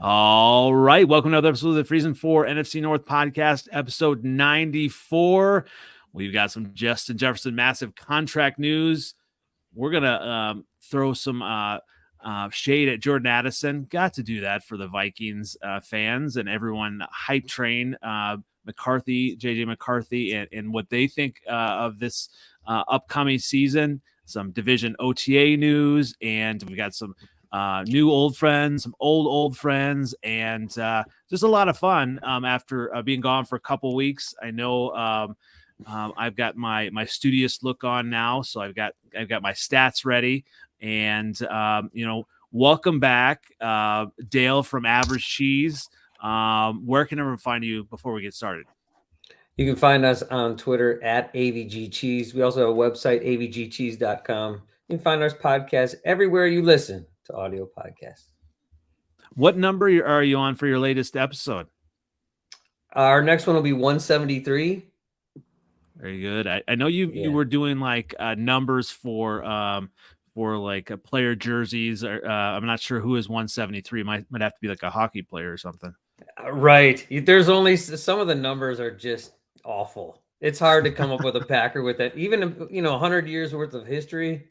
All right. Welcome to another episode of the Freezin for NFC North Podcast, episode 94. We've got some Justin Jefferson massive contract news. We're going to throw some shade at Jordan Addison. Got to do that for the Vikings fans and everyone hype train McCarthy, JJ McCarthy, and what they think of this upcoming season. Some division OTA news, and we've got some new old friends, some old friends, and just a lot of fun after being gone for a couple weeks. I know I've got my studious look on now, so I've got my stats ready, and welcome back, Dale from Average Cheese. Where can everyone find you before we get started? You can find us on Twitter at AVG Cheese. We also have a website, avgcheese.com. You can find our podcast everywhere you listen to audio podcasts. What number are you on for your latest episode? Our next one will be 173. Very good. I know you were doing like numbers for like player jerseys. I'm not sure who is 173. Might have to be like a hockey player or something. Right. There's only some of the numbers are just awful. It's hard to come up with a Packer with that. Even 100 years worth of history.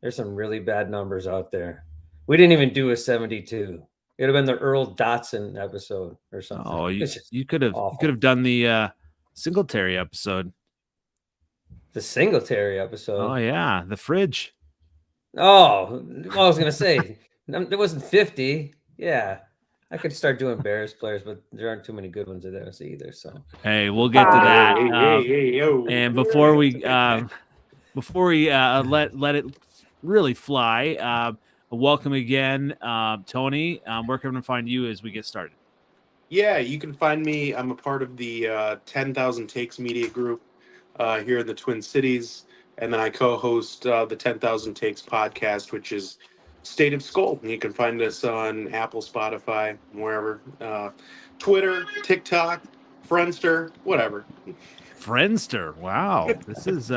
There's some really bad numbers out there. We didn't even do a 72. It would have been the Earl Dotson episode or something. Oh, you could have done the Singletary episode. The Singletary episode. Oh yeah, the fridge. Oh, I was gonna say there wasn't 50. Yeah, I could start doing Bears players, but there aren't too many good ones of those either. So hey, we'll get to that. Yo. And before we let it really fly, welcome again, Tony. Where can we find you as we get started? Yeah, you can find me. I'm a part of the 10,000 Takes Media Group here in the Twin Cities, and then I co-host the 10,000 Takes podcast, which is State of Skol. And you can find us on Apple, Spotify, wherever, Twitter, TikTok, Friendster, whatever. Friendster, wow, this is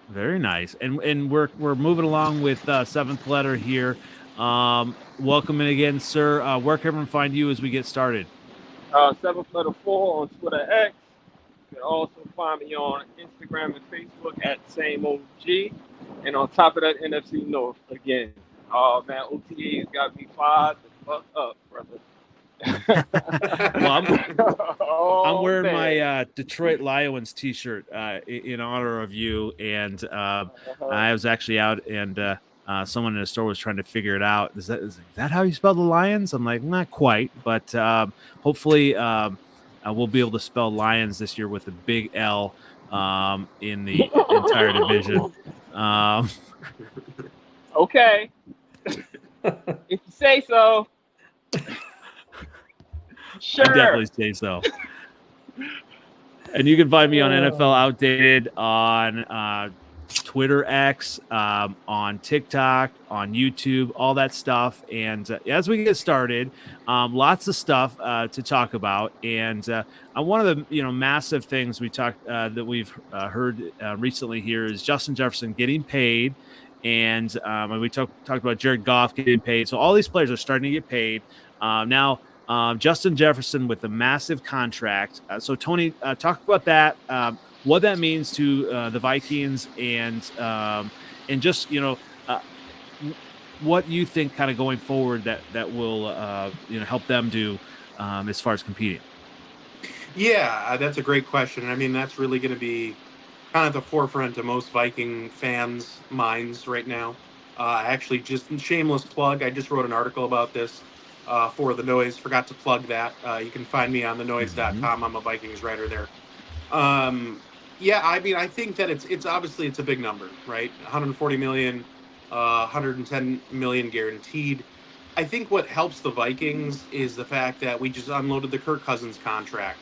very nice, and we're moving along with seventh letter here. Welcome in again, sir. Where can everyone find you as we get started? Seventh letter 4 on Twitter X. You can also find me on Instagram and Facebook at same OG. And on top of that, NFC North again. Oh man, OTAs got me fired the fuck up, brother. Well, I'm wearing my Detroit Lions t-shirt in honor of you, and I was actually out, and someone in the store was trying to figure it out. Is that how you spell the Lions? I'm like, not quite, but hopefully we'll be able to spell Lions this year with a big L in the entire division. Okay. If you say so. Sure. I definitely say so. And you can find me on NFLOutdated on Twitter X, on TikTok, on YouTube, all that stuff. And as we get started, lots of stuff to talk about. And one of the massive things we talked that we've heard recently here is Justin Jefferson getting paid, and we talked about Jared Goff getting paid. So all these players are starting to get paid now. Justin Jefferson with a massive contract. So Tony, talk about that. What that means to the Vikings, and just what you think kind of going forward that will help them do as far as competing. Yeah, that's a great question. I mean, that's really going to be kind of the forefront of most Viking fans' minds right now. Actually, just shameless plug, I just wrote an article about this for The Noise. Forgot to plug that. You can find me on thenoise.com. I'm a Vikings writer there. Yeah, I mean, I think that it's obviously it's a big number, right? 140 million, 110 million guaranteed. I think what helps the Vikings is the fact that we just unloaded the Kirk Cousins contract.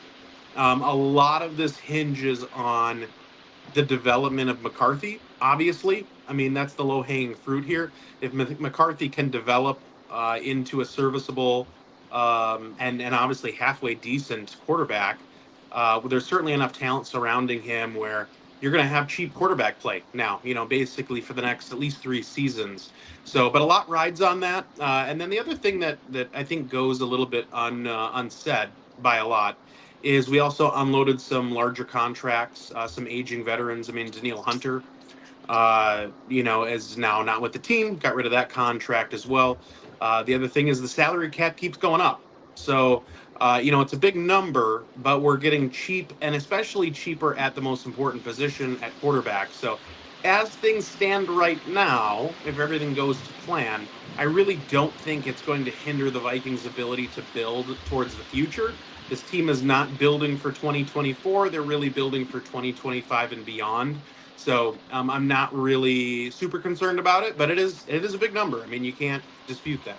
A lot of this hinges on the development of McCarthy, obviously. I mean, that's the low-hanging fruit here. If McCarthy can develop into a serviceable and obviously halfway decent quarterback, there's certainly enough talent surrounding him where you're going to have cheap quarterback play now, basically for the next at least 3 seasons. So, but a lot rides on that. And then the other thing that I think goes a little bit unsaid by a lot is we also unloaded some larger contracts, some aging veterans. I mean, Danielle Hunter, is now not with the team, got rid of that contract as well. The other thing is the salary cap keeps going up. So, it's a big number, but we're getting cheap, and especially cheaper at the most important position at quarterback. So as things stand right now, if everything goes to plan, I really don't think it's going to hinder the Vikings' ability to build towards the future. This team is not building for 2024. They're really building for 2025 and beyond. So I'm not really super concerned about it, but it is a big number. I mean, you can't dispute that.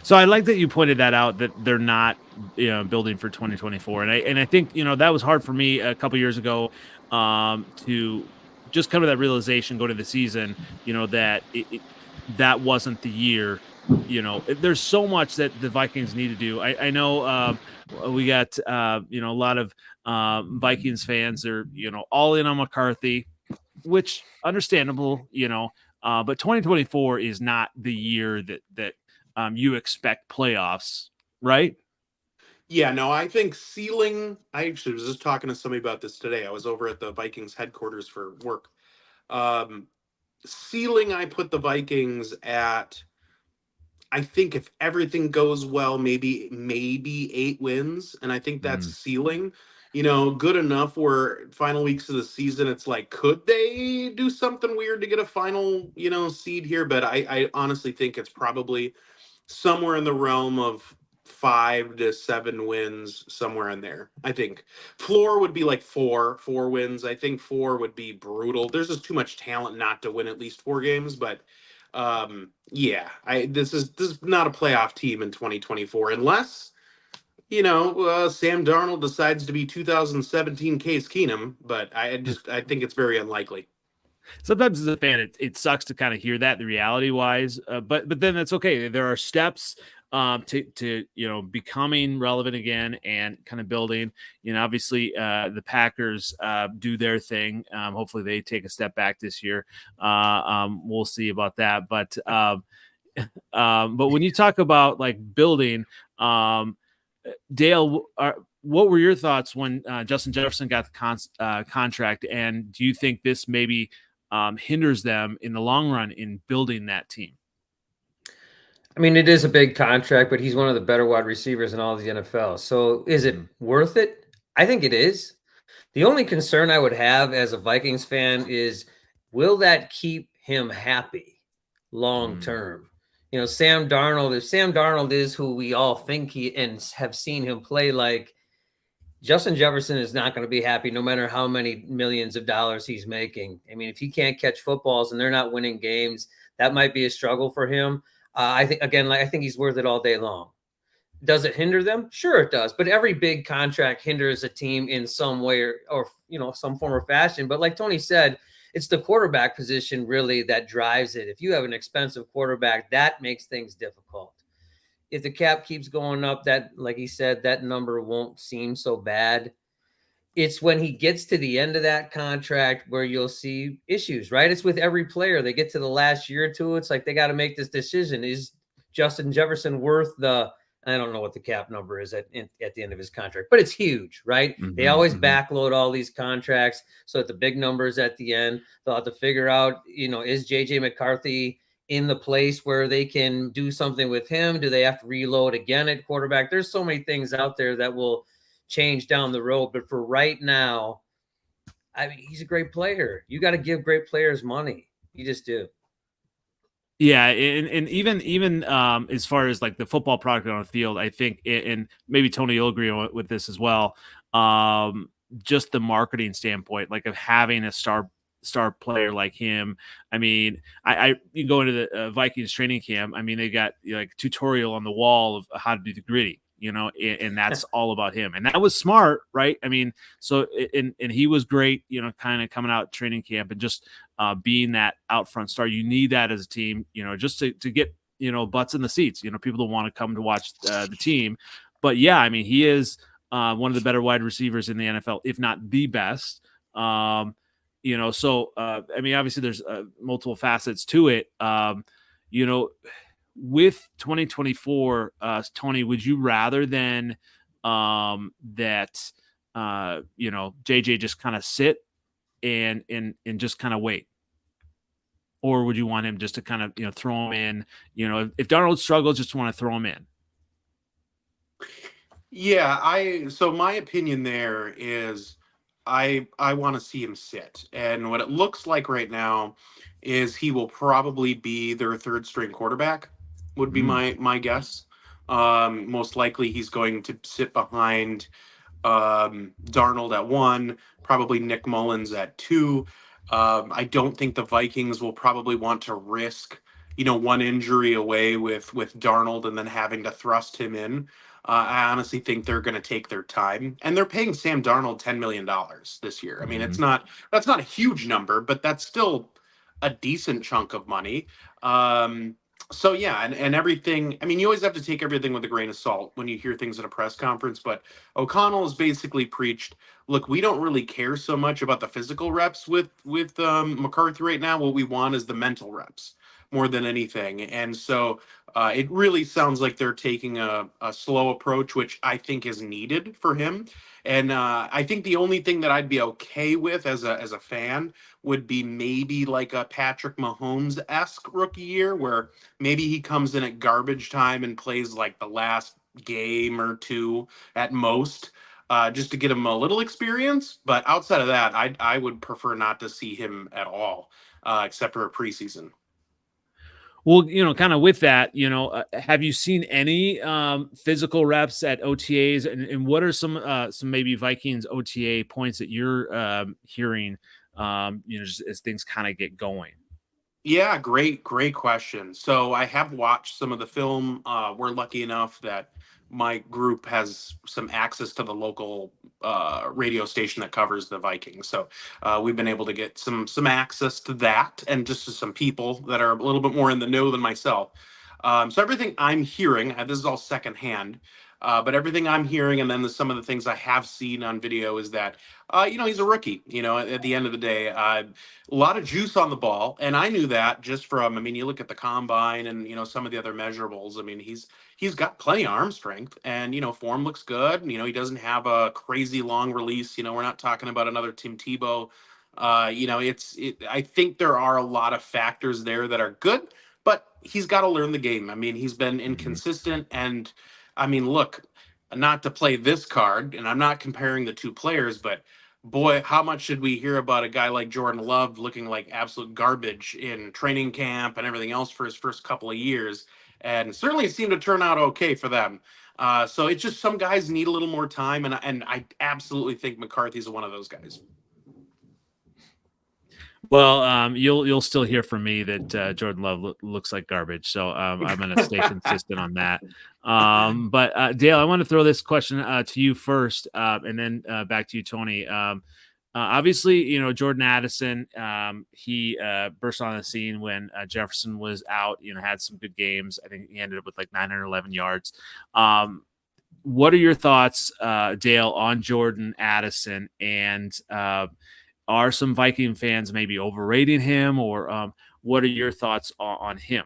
So I like that you pointed that out, that they're not, building for 2024. And I think, that was hard for me a couple years ago, to just come to that realization, go to the season, that that wasn't the year. There's so much that the Vikings need to do. I know we got, a lot of Vikings fans are, all in on McCarthy, which understandable, but 2024 is not the year that you expect playoffs, right? Yeah, no, I think ceiling. I actually was just talking to somebody about this today. I was over at the Vikings headquarters for work. Ceiling, I put the Vikings at, I think if everything goes well, maybe 8 wins, and I think that's ceiling. Good enough where final weeks of the season, it's like, could they do something weird to get a final, seed here? But I honestly think it's probably somewhere in the realm of 5 to 7 wins, somewhere in there. I think floor would be like 4 wins. I think 4 would be brutal. There's just too much talent not to win at least 4 games. But this is not a playoff team in 2024 unless Sam Darnold decides to be 2017 Case Keenum. But I think it's very unlikely. Sometimes as a fan, it sucks to kind of hear that, the reality wise, but then that's okay. There are steps to becoming relevant again and kind of building. Obviously the Packers do their thing. Hopefully they take a step back this year. We'll see about that. But when you talk about like building, Dale, what were your thoughts when Justin Jefferson got the contract, and do you think this maybe hinders them in the long run in building that team? I mean, it is a big contract, but he's one of the better wide receivers in all of the NFL. So is it worth it? I think it is. The only concern I would have as a Vikings fan is, will that keep him happy long term? Sam Darnold, if Sam Darnold is who we all think he and have seen him play like, Justin Jefferson is not going to be happy no matter how many millions of dollars he's making. I mean, if he can't catch footballs and they're not winning games, that might be a struggle for him. I think he's worth it all day long. Does it hinder them? Sure, it does. But every big contract hinders a team in some way or some form or fashion. But like Tony said, it's the quarterback position really that drives it. If you have an expensive quarterback, that makes things difficult. If the cap keeps going up, that, like he said, that number won't seem so bad. It's when he gets to the end of that contract where you'll see issues, right? It's with every player. They get to the last year or two. It's like they got to make this decision. Is Justin Jefferson worth I don't know what the cap number is at the end of his contract, but it's huge, right? They always backload all these contracts so that the big numbers at the end. They'll have to figure out, is JJ McCarthy in the place where they can do something with him? Do they have to reload again at quarterback? There's so many things out there that will change down the road. But for right now, I mean, he's a great player. You got to give great players money. You just do. Yeah, and even as far as like the football product on the field, I think, and maybe Tony will agree with this as well, just the marketing standpoint, like of having a star player like him. I mean, you go into the Vikings training camp. I mean, they got like a tutorial on the wall of how to do the gritty, and that's all about him. And that was smart, right? I mean, so and he was great, kind of coming out training camp and just being that out front star. You need that as a team, just to get butts in the seats. People don't want to come to watch the team. But yeah, I mean, he is one of the better wide receivers in the NFL, if not the best. So I mean, obviously there's multiple facets to it. With 2024, Tony, would you rather than that JJ just kind of sit and just kind of wait? Or would you want him just to kind of, throw him in, if Darnold struggles, just want to throw him in? Yeah, so my opinion there is I want to see him sit. And what it looks like right now is he will probably be their third string quarterback, would be my guess. Most likely he's going to sit behind Darnold at 1, probably Nick Mullins at 2. I don't think the Vikings will probably want to risk, one injury away with Darnold and then having to thrust him in. I honestly think they're going to take their time, and they're paying Sam Darnold $10 million this year. I mean, that's not a huge number, but that's still a decent chunk of money. So yeah, and everything. I mean, you always have to take everything with a grain of salt when you hear things at a press conference. But O'Connell has basically preached, look, we don't really care so much about the physical reps with McCarthy right now. What we want is the mental reps more than anything. And so it really sounds like they're taking a slow approach, which I think is needed for him. And I think the only thing that I'd be okay with as a fan would be maybe like a Patrick Mahomes-esque rookie year, where maybe he comes in at garbage time and plays like the last game or two at most, just to get him a little experience. But outside of that, I would prefer not to see him at all, except for a preseason. Well, kind of with that, have you seen any physical reps at OTAs, and what are some maybe Vikings OTA points that you're hearing, just as things kind of get going? Yeah, great question. So I have watched some of the film. We're lucky enough that my group has some access to the local radio station that covers the Vikings. So we've been able to get some access to that, and just to some people that are a little bit more in the know than myself. So everything I'm hearing, this is all secondhand, but everything I'm hearing, and then some of the things I have seen on video, is that he's a rookie. At the end of the day, a lot of juice on the ball, and I knew that just from. I mean, you look at the combine and some of the other measurables. I mean, he's got plenty of arm strength, and form looks good. He doesn't have a crazy long release. We're not talking about another Tim Tebow. I think there are a lot of factors there that are good, but he's got to learn the game. I mean, he's been inconsistent, and I mean, look, not to play this card, and I'm not comparing the two players, but boy, how much should we hear about a guy like Jordan Love looking like absolute garbage in training camp and everything else for his first couple of years, and certainly it seemed to turn out okay for them. So it's just some guys need a little more time, and I absolutely think McCarthy's one of those guys. Well, you'll still hear from me that Jordan Love looks like garbage, so I'm going to stay consistent on that. But Dale, I want to throw this question to you first, and then back to you, Tony. Obviously, Jordan Addison, he burst on the scene when Jefferson was out. Had some good games. I think he ended up with like 911 yards. What are your thoughts, Dale, on Jordan Addison, and are some Viking fans maybe overrating him, or what are your thoughts on him?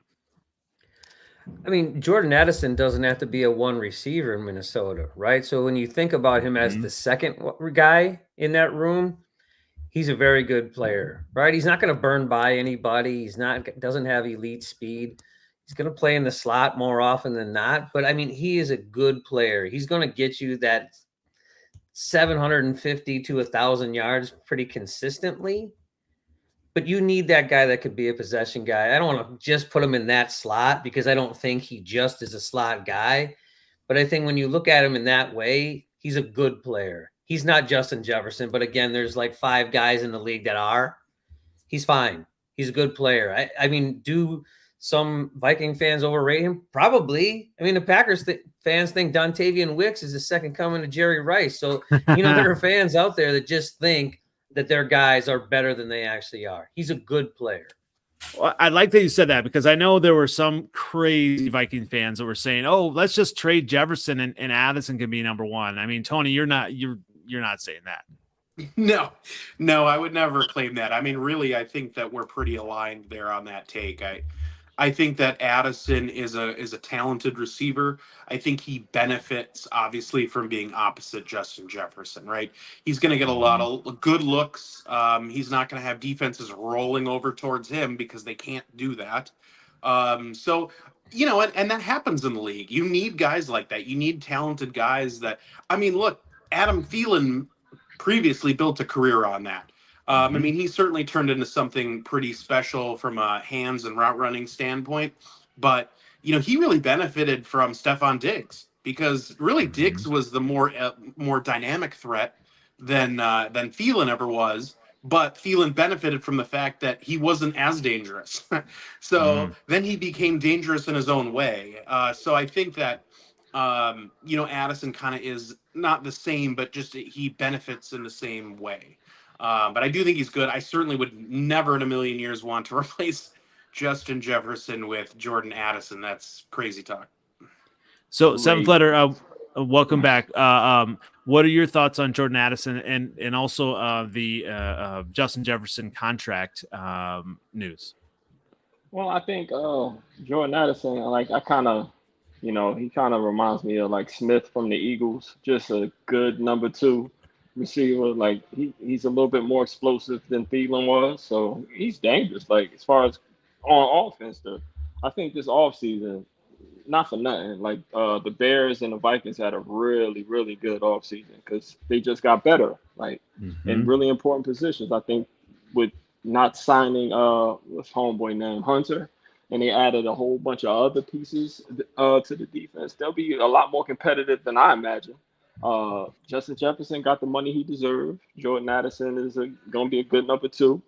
I mean, Jordan Addison doesn't have to be a one receiver in Minnesota, right? So when you think about him as the second guy in that room, he's a very good player, right? He's not going to burn by anybody. Doesn't have elite speed. He's going to play in the slot more often than not. But I mean, he is a good player. He's going to get you that 750 to 1,000 yards pretty consistently, but you need that guy that could be a possession guy. I don't want to just put him in that slot, because I don't think he just is a slot guy, but I think when you look at him in that way, he's a good player. He's not Justin Jefferson, but again, there's like 5 guys in the league that are. He's fine. He's a good player. I mean, do some Viking fans overrate him? Probably. I mean, the Packers fans think Dontavian Wicks is the second coming to Jerry Rice. So, there are fans out there that just think that their guys are better than they actually are. He's a good player. Well, I like that you said that, because I know there were some crazy Viking fans that were saying, "Oh, let's just trade Jefferson and Addison can be number one." I mean, Tony, you're not saying that. No, I would never claim that. I mean, really, I think that we're pretty aligned there on that take. I think that Addison is a talented receiver. I think he benefits obviously from being opposite Justin Jefferson, right? He's going to get a lot of good looks. He's not going to have defenses rolling over towards him because they can't do that. So, and that happens in the league. You need guys like that. You need talented guys that. I mean, look, Adam Thielen previously built a career on that. I mean, he certainly turned into something pretty special from a hands and route running standpoint. But, he really benefited from Stephon Diggs because really Diggs was the more dynamic threat than Thielen ever was. But Thielen benefited from the fact that he wasn't as dangerous. So then he became dangerous in his own way. So I think that Addison kind of is not the same, but just he benefits in the same way. But I do think he's good. I certainly would never in a million years want to replace Justin Jefferson with Jordan Addison. That's crazy talk. So, Seventh Letter, welcome back. What are your thoughts on Jordan Addison and also the Justin Jefferson contract news? Well, I think Jordan Addison, he kind of reminds me of like Smith from the Eagles, just a good number 2 receiver. Like he's a little bit more explosive than Thielen was, so he's dangerous. Like as far as on offense, I think this offseason, not for nothing, like the Bears and the Vikings had a really, really good offseason because they just got better, like in really important positions. I think with not signing what's homeboy name Hunter, and they added a whole bunch of other pieces to the defense, they'll be a lot more competitive than I imagine. Justin Jefferson got the money he deserved. Jordan Addison is going to be a good number 2.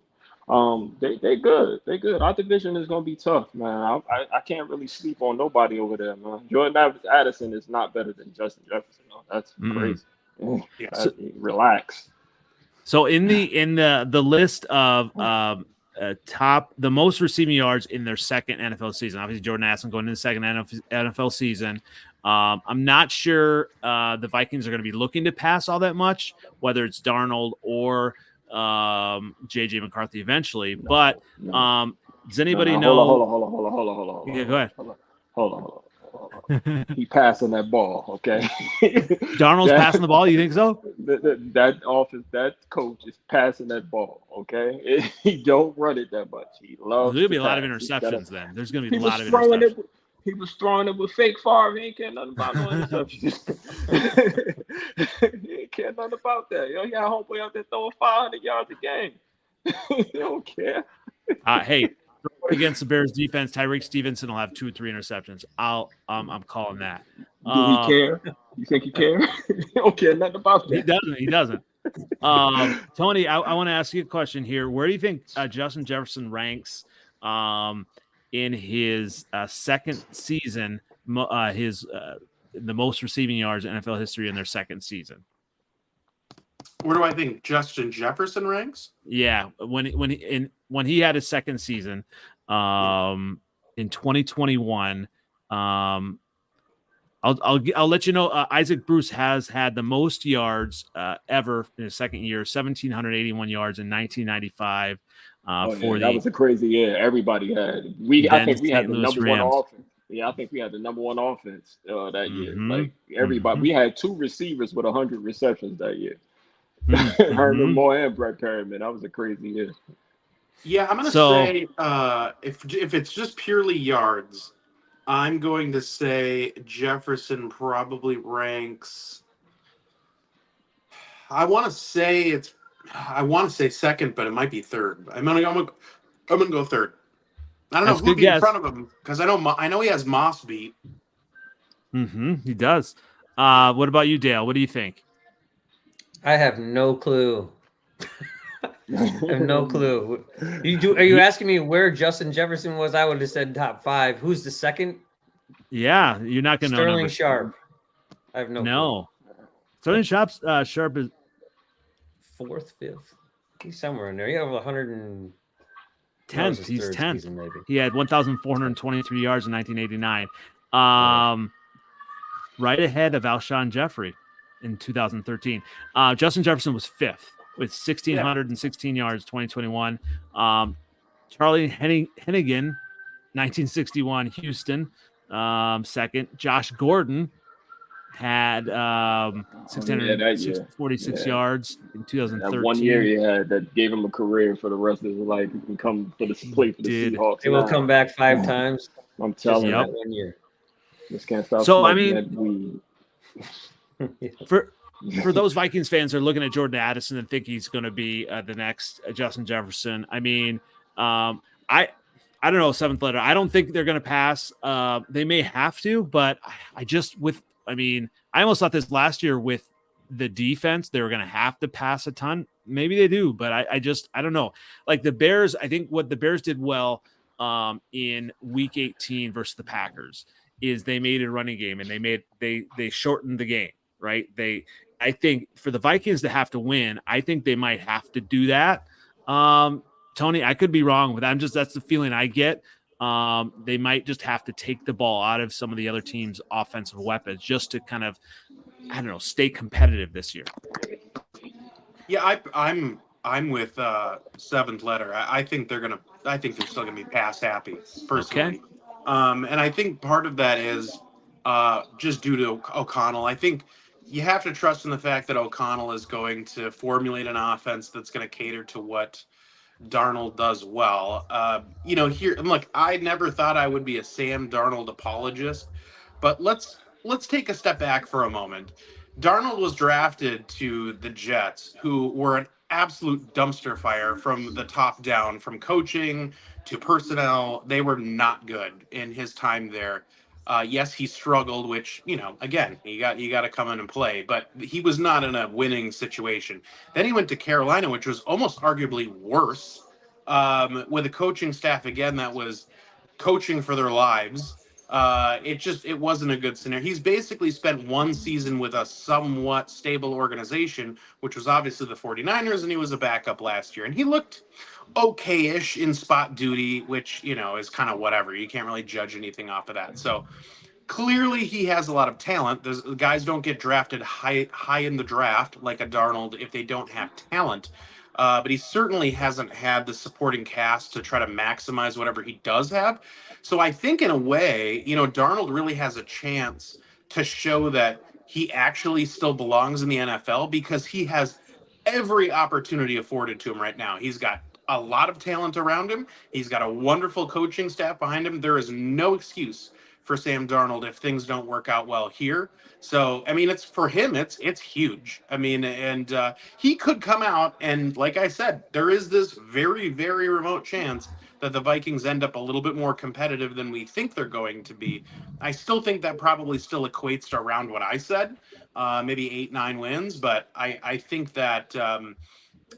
They good. They good. Our division is going to be tough, man. I can't really sleep on nobody over there, man. Jordan Addison is not better than Justin Jefferson. No, that's crazy. Relax. So in the list of the most receiving yards in their second NFL season, obviously Jordan Addison going into the second NFL season. I'm not sure the Vikings are going to be looking to pass all that much, whether it's Darnold or JJ McCarthy eventually. But does anybody know? Hold on. Yeah, go ahead. Hold on. He passing that ball, okay? Darnold's passing the ball. You think so? That coach is passing that ball, okay? He don't run it that much. He loves. There's gonna be a lot of interceptions. Then there's gonna be a lot of interceptions. He was throwing it with fake Favre. He ain't care nothing about no interceptions. He ain't care nothing about that. Yo, he got homeboy out there throwing 500 yards a game. He don't care. Hey, against the Bears defense, Tyreek Stevenson will have 2 or 3 interceptions. I'm calling that. Do he care? You think he care? He don't care nothing about that. He doesn't. Tony, I want to ask you a question here. Where do you think Justin Jefferson ranks in his second season, the most receiving yards in NFL history in their second season? Where do I think Justin Jefferson ranks? Yeah, when he had his second season in 2021, I'll let you know. Isaac Bruce has had the most yards ever in his second year, 1,781 yards in 1995. That was a crazy year. Everybody had. I think we had the number 1 offense. Yeah, I think we had the number 1 offense that year. Like everybody, we had 2 receivers with 100 receptions that year. Herman Moore and Brett Perriman. That was a crazy year. Yeah, I'm gonna say if it's just purely yards, I'm going to say Jefferson probably ranks. I want to say second, but it might be third. I'm gonna go third. I don't know who'd be in front of him because I know he has Moss beat. He does. What about you, Dale? What do you think? I have no clue. I have no clue. Are you asking me where Justin Jefferson was? I would have said top 5. Who's the second? Yeah, you're not going to know. Sterling Sharp. I have no clue. Sterling Sharp is 4th, 5th. He's somewhere in there. He had over 110th. He's 10th. He had 1,423 yards in 1989. Right ahead of Alshon Jeffrey in 2013. Justin Jefferson was 5th. with 1,616 yards, 2021. Charlie Hennigan, 1961, Houston, second. Josh Gordon had 646 yards in 2013. That 1 year he had that gave him a career for the rest of his life. He can come play for the Seahawks. He will come back 5 times. I'm telling you. That 1 year. Just can't stop. So I mean, that weed. for those Vikings fans that are looking at Jordan Addison and think he's going to be the next Justin Jefferson. I mean, I don't know, seventh letter. I don't think they're going to pass. They may have to, but I almost thought this last year with the defense, they were going to have to pass a ton. Maybe they do, but I don't know. Like the Bears, I think what the Bears did well in week 18 versus the Packers is they made a running game and they shortened the game, right? I think for the Vikings to have to win, I think they might have to do that. Tony, I could be wrong, but that's the feeling I get. They might just have to take the ball out of some of the other teams' offensive weapons just to kind of, I don't know, stay competitive this year. Yeah, I'm with seventh letter. I think they're still gonna be pass happy personally. Okay. And I think part of that is just due to O'Connell. I think you have to trust in the fact that O'Connell is going to formulate an offense that's going to cater to what Darnold does well. Look, I never thought I would be a Sam Darnold apologist, but let's take a step back for a moment. Darnold was drafted to the Jets, who were an absolute dumpster fire from the top down, from coaching to personnel. They were not good in his time there. Yes, he struggled, which, again, you got to come in and play, but he was not in a winning situation. Then he went to Carolina, which was almost arguably worse, with a coaching staff, again, that was coaching for their lives. It wasn't a good scenario. He's basically spent one season with a somewhat stable organization, which was obviously the 49ers, and he was a backup last year. And he looked okay-ish in spot duty, which, is kind of whatever. You can't really judge anything off of that. So clearly he has a lot of talent. The guys don't get drafted high in the draft like a Darnold if they don't have talent. But he certainly hasn't had the supporting cast to try to maximize whatever he does have. So I think in a way, Darnold really has a chance to show that he actually still belongs in the NFL because he has every opportunity afforded to him right now. He's got a lot of talent around him. He's got a wonderful coaching staff behind him. There is no excuse for Sam Darnold if things don't work out well here. So, I mean, it's for him, it's huge. I mean, and he could come out and, like I said, there is this very, very remote chance that the Vikings end up a little bit more competitive than we think they're going to be. I still think that probably still equates to around what I said, maybe 8-9 wins. But I think that,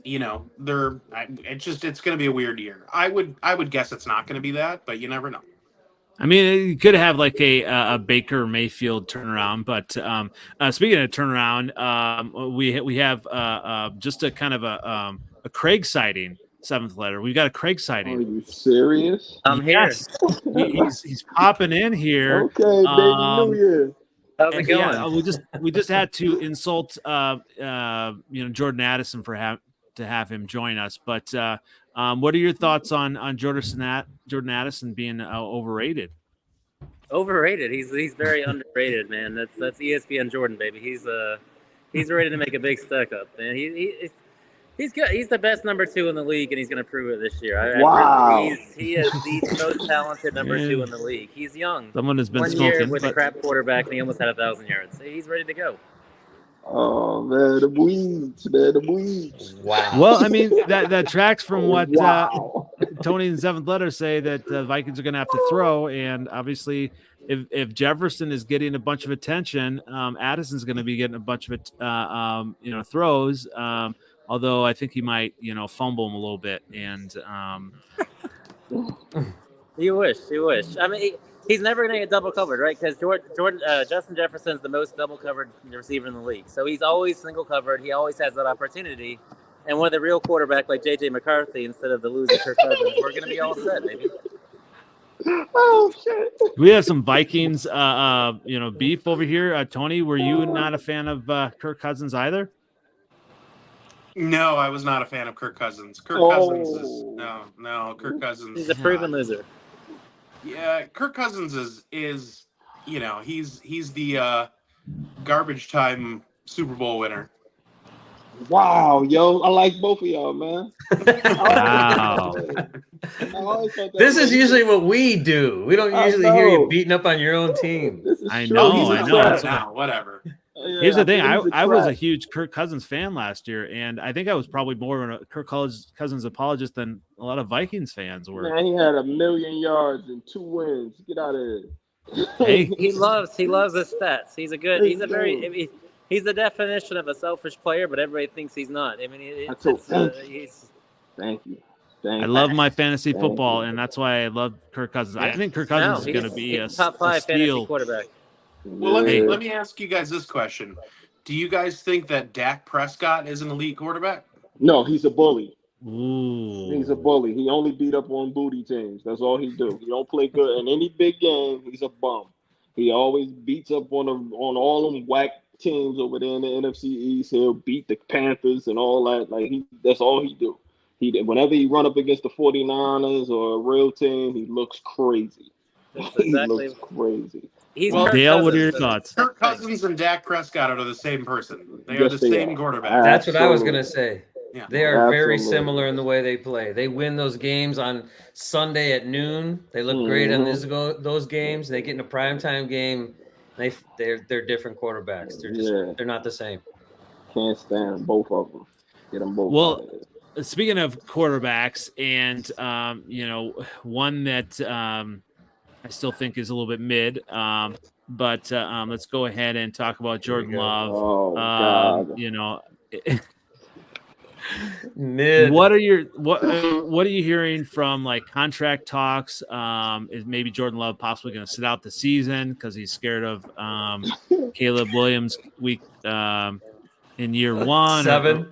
it's going to be a weird year. I would guess it's not going to be that, but you never know. I mean, you could have like a Baker Mayfield turnaround, but speaking of turnaround, we have just a kind of a Craig sighting. Seventh letter. We've got a Craig sighting. Are you serious? I'm here. Yes. He's popping in here. Okay, baby, New Year. How's it going? Yeah, we just had to insult Jordan Addison to have him join us. But what are your thoughts on Jordan Addison being overrated? Overrated. He's very underrated, man. That's ESPN Jordan, baby. He's ready to make a big step up, man. He's good. He's the best number 2 in the league, and he's going to prove it this year. Wow. He is the most talented number 2 in the league. He's young. Someone has been 1 year with a crap quarterback, and he almost had 1,000 yards. He's ready to go. Oh, man, the weeds. Wow. Well, I mean, that tracks from what Tony and Seventh Letter say, that the Vikings are going to have to throw. And obviously, if Jefferson is getting a bunch of attention, Addison's going to be getting a bunch of throws. Although I think he might, fumble him a little bit. And You wish. I mean, he's never going to get double covered, right? Because Justin Jefferson's the most double covered receiver in the league. So he's always single covered. He always has that opportunity. And with a real quarterback like J.J. McCarthy instead of the loser Kirk Cousins, we're going to be all set, baby. Oh, shit. We have some Vikings, beef over here. Tony, were you not a fan of Kirk Cousins either? No, I was not a fan of Kirk Cousins. Cousins is Kirk Cousins. He's a proven loser. Yeah, Kirk Cousins is he's the garbage time Super Bowl winner. Wow, yo, I like both of y'all, man. Wow. This is usually what we do. We don't usually hear you beating up on your own team. I know. Now, whatever. Here's the thing. I was a huge Kirk Cousins fan last year, and I think I was probably more of a Kirk Cousins apologist than a lot of Vikings fans were. Man, he had 1,000,000 yards and 2 wins. Get out of here. Hey, he loves his stats. He's the definition of a selfish player, but everybody thinks he's not. I mean, Thank you. I love my fantasy football, and that's why I love Kirk Cousins. I think Kirk Cousins is going to be a top 5 fantasy quarterback. Well, let me ask you guys this question: do you guys think that Dak Prescott is an elite quarterback? No, he's a bully. Ooh. He's a bully. He only beat up on booty teams. That's all he do. He don't play good in any big game. He's a bum. He always beats up on all them whack teams over there in the NFC East. He'll beat the Panthers and all that. Like that's all he do. Whenever he run up against the 49ers or a real team, he looks crazy. He looks crazy. Dale, what are your thoughts? Kirk Cousins and Dak Prescott are the same person. They are the same quarterback. That's what I was going to say. Yeah. They are very similar in the way they play. They win those games on Sunday at noon. They look great on those games. They get in a primetime game. They're different quarterbacks. They're not the same. Can't stand both of them. Get them both. Well, speaking of quarterbacks, and one that I still think is a little bit mid. But let's go ahead and talk about Jordan Love. Oh, God. Mid. What are you hearing from like contract talks? Is maybe Jordan Love possibly going to sit out the season because he's scared of Caleb Williams in year 1?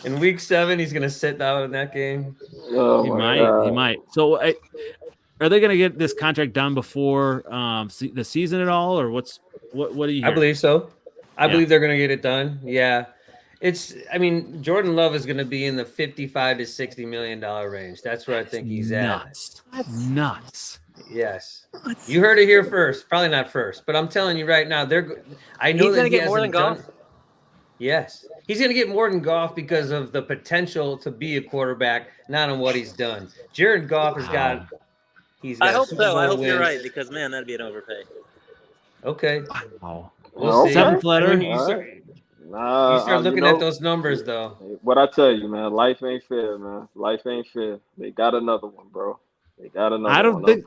In week 7, he's going to sit out in that game. Oh, he might. So are they going to get this contract done before the season at all, or what do you hear? I believe so. I believe they're going to get it done. Yeah. Jordan Love is going to be in the $55 to $60 million range. That's where I think he's at. Nuts. Yes. You heard it here first. Probably not first, but I'm telling you right now, I know he's going to get more than Goff. Yes. He's going to get more than Goff because of the potential to be a quarterback, not on what he's done. Jared Goff has got I hope so. I hope you're right because, man, that'd be an overpay. Okay. Wow. We'll see. 7th letter. You start looking at those numbers, though. What I tell you, man, life ain't fair, man. Life ain't fair. They got another one, bro. They got another one. I don't think.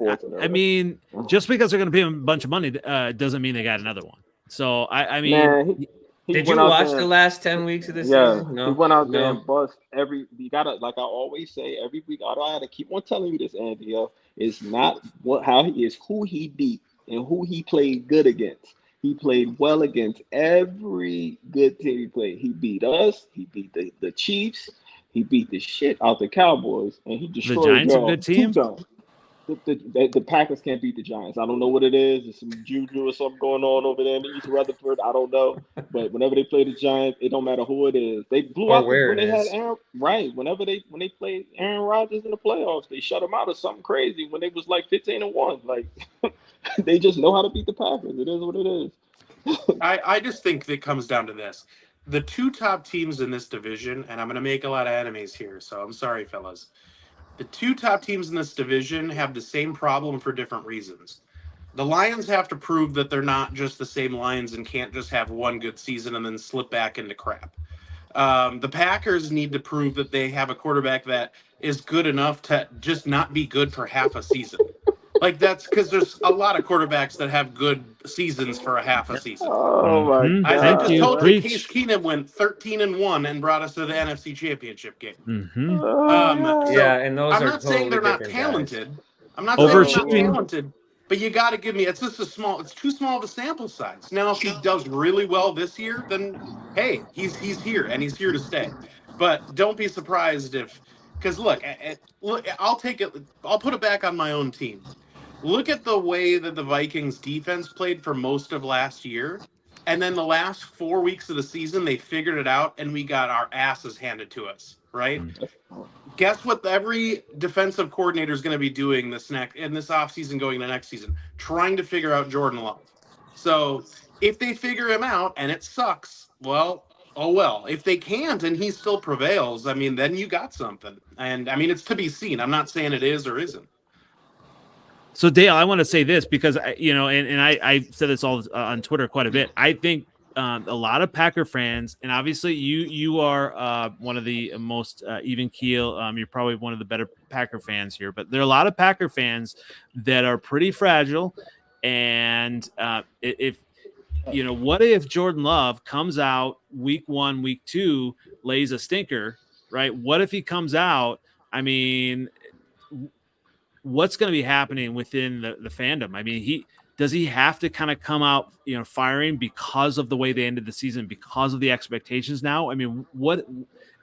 Just because they're going to pay him a bunch of money doesn't mean they got another one. So man, did you watch the last 10 weeks of this season? No. He went out there and bust you gotta, like I always say, every week. I had to keep on telling you this, Andy. It's not how he is, who he beat and who he played good against. He played well against every good team he played. He beat us. He beat the Chiefs. He beat the shit out the Cowboys, and he destroyed the Giants. A good team. The Packers can't beat the Giants. I don't know what it is. There's some juju or something going on over there in East Rutherford. I don't know. But whenever they play the Giants, it don't matter who it is. They blew out when they had Aaron. Right. When they played Aaron Rodgers in the playoffs, they shut him out of something crazy when they was like 15-1. Like they just know how to beat the Packers. It is what it is. I just think it comes down to this. The 2 top teams in this division, and I'm going to make a lot of enemies here, so I'm sorry, fellas. The 2 top teams in this division have the same problem for different reasons. The Lions have to prove that they're not just the same Lions and can't just have one good season and then slip back into crap. The Packers need to prove that they have a quarterback that is good enough to just not be good for half a season. Like that's because there's a lot of quarterbacks that have good seasons for a half a season. Oh my God! I just told you Case Keenum went 13-1 and brought us to the NFC Championship game. Mm-hmm. And those I'm are not saying they're not talented. Guys. I'm not saying they're not talented, but you got to give me. It's just it's too small of a sample size. Now, if he does really well this year, then hey, he's here and he's here to stay. But don't be surprised because look, I'll take it. I'll put it back on my own team. Look at the way that the Vikings defense played for most of last year. And then the last 4 weeks of the season, they figured it out, and we got our asses handed to us, right? Guess what every defensive coordinator is going to be doing this offseason going to next season? Trying to figure out Jordan Love. So if they figure him out and it sucks, well, oh well. If they can't and he still prevails, I mean, then you got something. And, I mean, it's to be seen. I'm not saying it is or isn't. So Dale, I want to say this because I said this all on Twitter quite a bit. I think a lot of Packer fans, and obviously you are one of the most even keel. You're probably one of the better Packer fans here, but there are a lot of Packer fans that are pretty fragile. And if what if Jordan Love comes out week 1, week 2, lays a stinker, right? What if he comes out? I mean, what's going to be happening within the fandom? I mean, does he have to kind of come out, firing because of the way they ended the season, because of the expectations now? I mean,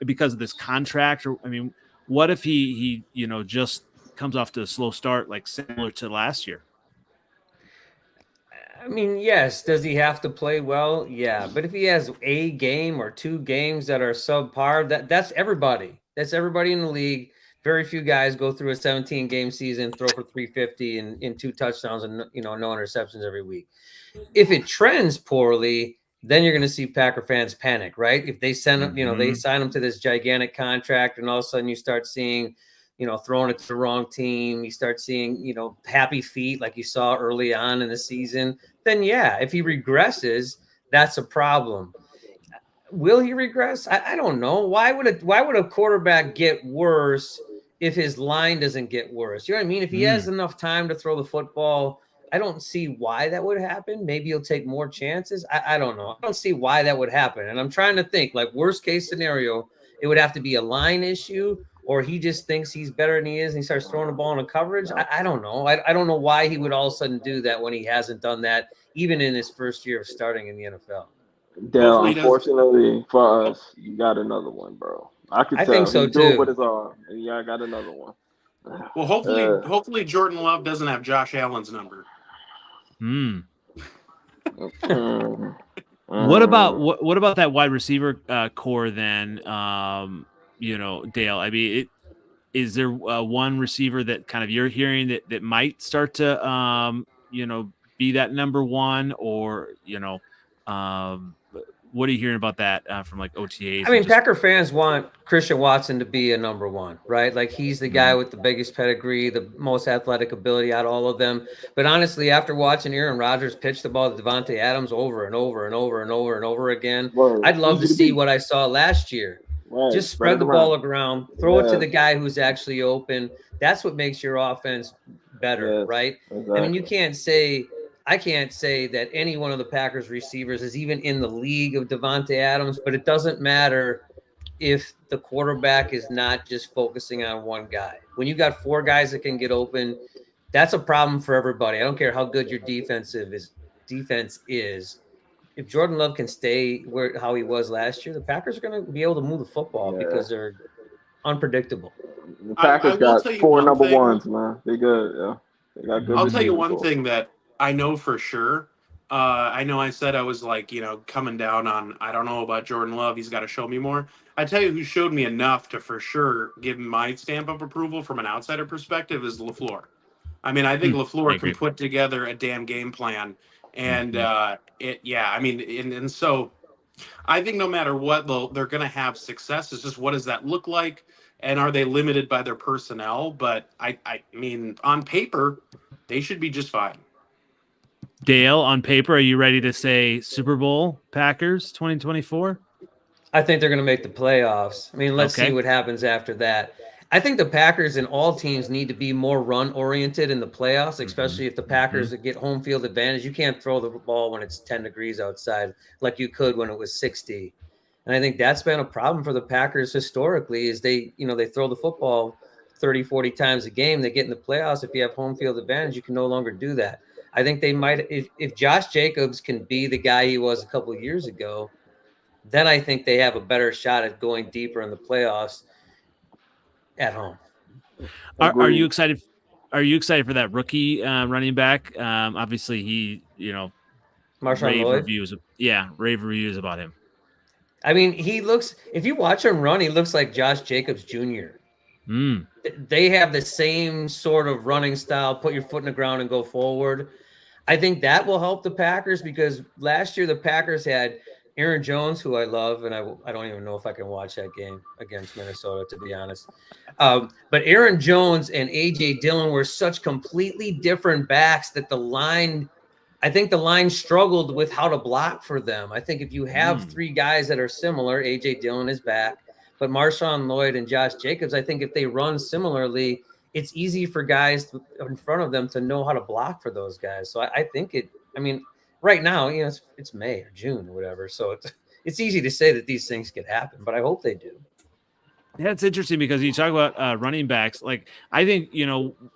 because of this contract, or, I mean, what if he just comes off to a slow start, like similar to last year? I mean, yes. Does he have to play well? Yeah. But if he has a game or 2 games that are subpar, that's everybody. That's everybody in the league. Very few guys go through a 17-game season, throw for 350 and 2 touchdowns and no interceptions every week. If it trends poorly, then you're going to see Packer fans panic, right? If they send them, they sign them to this gigantic contract, and all of a sudden you start seeing, throwing it to the wrong team. You start seeing, happy feet like you saw early on in the season. Then yeah, if he regresses, that's a problem. Will he regress? I don't know. Why would a quarterback get worse if his line doesn't get worse? You know what I mean? If he has enough time to throw the football, I don't see why that would happen. Maybe he'll take more chances. I don't know. I don't see why that would happen. And I'm trying to think, like, worst case scenario, it would have to be a line issue, or he just thinks he's better than he is and he starts throwing the ball in coverage. I don't know. I don't know why he would all of a sudden do that when he hasn't done that, even in his first year of starting in the NFL. Dale, unfortunately for us, you got another one, bro. I think so too. With his arm. Yeah, I got another one. Well, hopefully Jordan Love doesn't have Josh Allen's number. What about that wide receiver core then? Dale. I mean, is there one receiver that kind of you're hearing that might start to be that number one, or what are you hearing about that from like OTAs? I mean, Packer fans want Christian Watson to be a number one, right? Like, he's the guy with the biggest pedigree, the most athletic ability out of all of them. But honestly, after watching Aaron Rodgers pitch the ball to Devontae Adams over and over and over and over and over again, I'd love to see what I saw last year. Right. Just spread the ball around, throw it to the guy who's actually open. That's what makes your offense better, right? Exactly. I mean, I can't say that any one of the Packers receivers is even in the league of Devontae Adams, but it doesn't matter if the quarterback is not just focusing on one guy. When you got 4 guys that can get open, that's a problem for everybody. I don't care how good your defense is. If Jordan Love can stay how he was last year, the Packers are going to be able to move the football because they're unpredictable. The Packers got 4 number ones, man. They good. Yeah, they got good. I'll tell you one thing that I know for sure. I know I said I was like, coming down on, I don't know about Jordan Love. He's got to show me more. I tell you who showed me enough to for sure give him my stamp of approval from an outsider perspective is LaFleur. I mean, I think LaFleur can put together a damn game plan. And and so I think no matter what, they're going to have success. It's just, what does that look like? And are they limited by their personnel? But I mean, on paper, they should be just fine. Dale, on paper, are you ready to say Super Bowl Packers 2024? I think they're going to make the playoffs. I mean, let's see what happens after that. I think the Packers and all teams need to be more run-oriented in the playoffs, especially if the Packers get home field advantage. You can't throw the ball when it's 10 degrees outside like you could when it was 60. And I think that's been a problem for the Packers historically, is they throw the football 30, 40 times a game. They get in the playoffs. If you have home field advantage, you can no longer do that. I think they might, if Josh Jacobs can be the guy he was a couple of years ago, then I think they have a better shot at going deeper in the playoffs at home. Are you excited? Are you excited for that rookie running back? Obviously, he Marshawn Lloyd. Rave reviews about him. I mean, he looks. If you watch him run, he looks like Josh Jacobs Jr. They have the same sort of running style. Put your foot in the ground and go forward. I think that will help the Packers because last year the Packers had Aaron Jones, who I love, and I don't even know if I can watch that game against Minnesota, to be honest. But Aaron Jones and A.J. Dillon were such completely different backs that I think the line struggled with how to block for them. I think if you have three guys that are similar, A.J. Dillon is back, but Marshawn Lloyd and Josh Jacobs, I think if they run similarly, it's easy for guys in front of them to know how to block for those guys. So I think right now, it's May or June or whatever. So it's easy to say that these things could happen, but I hope they do. Yeah, it's interesting because you talk about running backs. Like, I think,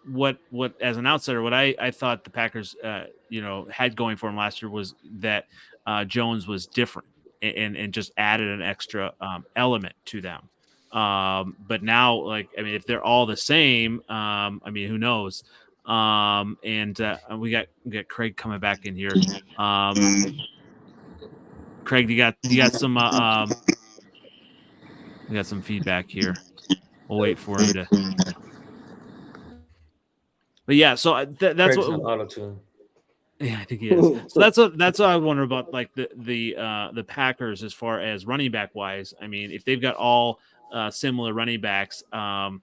what as an outsider, what I thought the Packers, had going for him last year was that Jones was different and just added an extra element to them. But now, if they're all the same, who knows? And we got Craig coming back in here. Craig, you got some we got some feedback here. We'll wait for him to. But yeah, so that's what auto-tune. Yeah, I think he is. So that's what I wonder about, like the Packers as far as running back wise. I mean, if they've got all similar running backs, I'm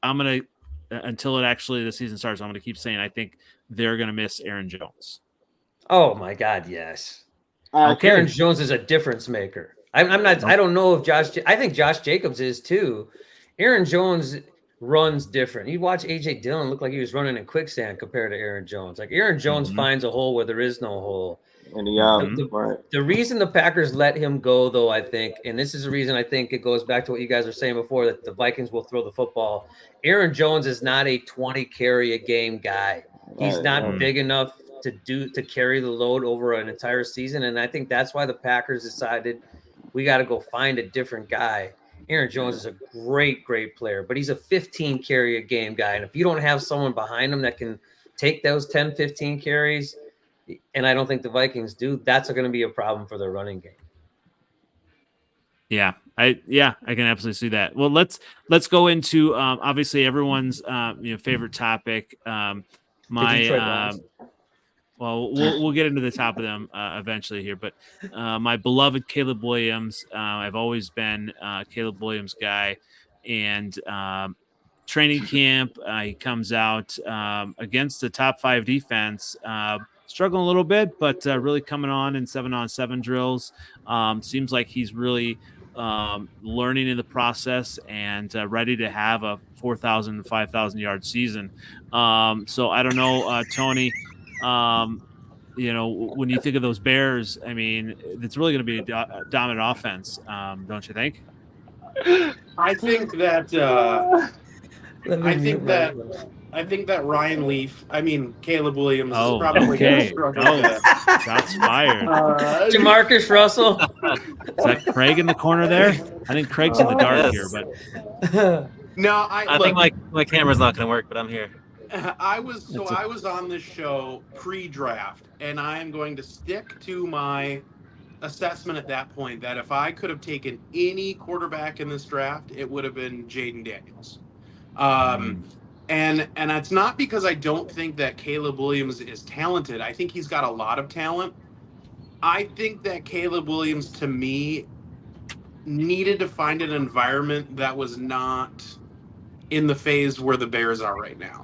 gonna until the season starts, I'm gonna keep saying I think they're gonna miss Aaron Jones. Oh my God, yes. Aaron Jones is a difference maker. I'm not. I don't know if I think Josh Jacobs is too. Aaron Jones runs different. You watch A.J. Dillon look like he was running in quicksand compared to Aaron Jones. Like Aaron Jones finds a hole where there is no hole. And the reason the Packers let him go, though, I think, and this is the reason I think it goes back to what you guys were saying before, that the Vikings will throw the football. Aaron Jones is not a 20 carry a game guy. He's not big enough to carry the load over an entire season, and I think that's why the Packers decided we got to go find a different guy. Aaron Jones is a great player, but he's a 15 carry a game guy. And if you don't have someone behind him that can take those 10, 15 carries, and I don't think the Vikings do, that's going to be a problem for their running game. Yeah, I can absolutely see that. Well, let's go into obviously everyone's favorite topic. Well, we'll get into the top of them eventually here, but my beloved Caleb Williams. I've always been a Caleb Williams guy, and training camp he comes out against the top 5 defense, struggling a little bit, but really coming on in 7-on-7 drills. Seems like he's really learning in the process and ready to have a 4,000 to 5,000 yard season. So I don't know, Tony. When you think of those Bears, I mean, it's really going to be a dominant offense, don't you think? I think that Ryan Leaf. Caleb Williams is probably going to struggle. Shots fired. Jamarcus Russell. Is that Craig in the corner there? I think Craig's in the dark here, but no, I think my camera's not going to work, but I'm here. I was on this show pre-draft, and I am going to stick to my assessment at that point that if I could have taken any quarterback in this draft, it would have been Jaden Daniels. And it's not because I don't think that Caleb Williams is talented. I think he's got a lot of talent. I think that Caleb Williams, to me, needed to find an environment that was not in the phase where the Bears are right now.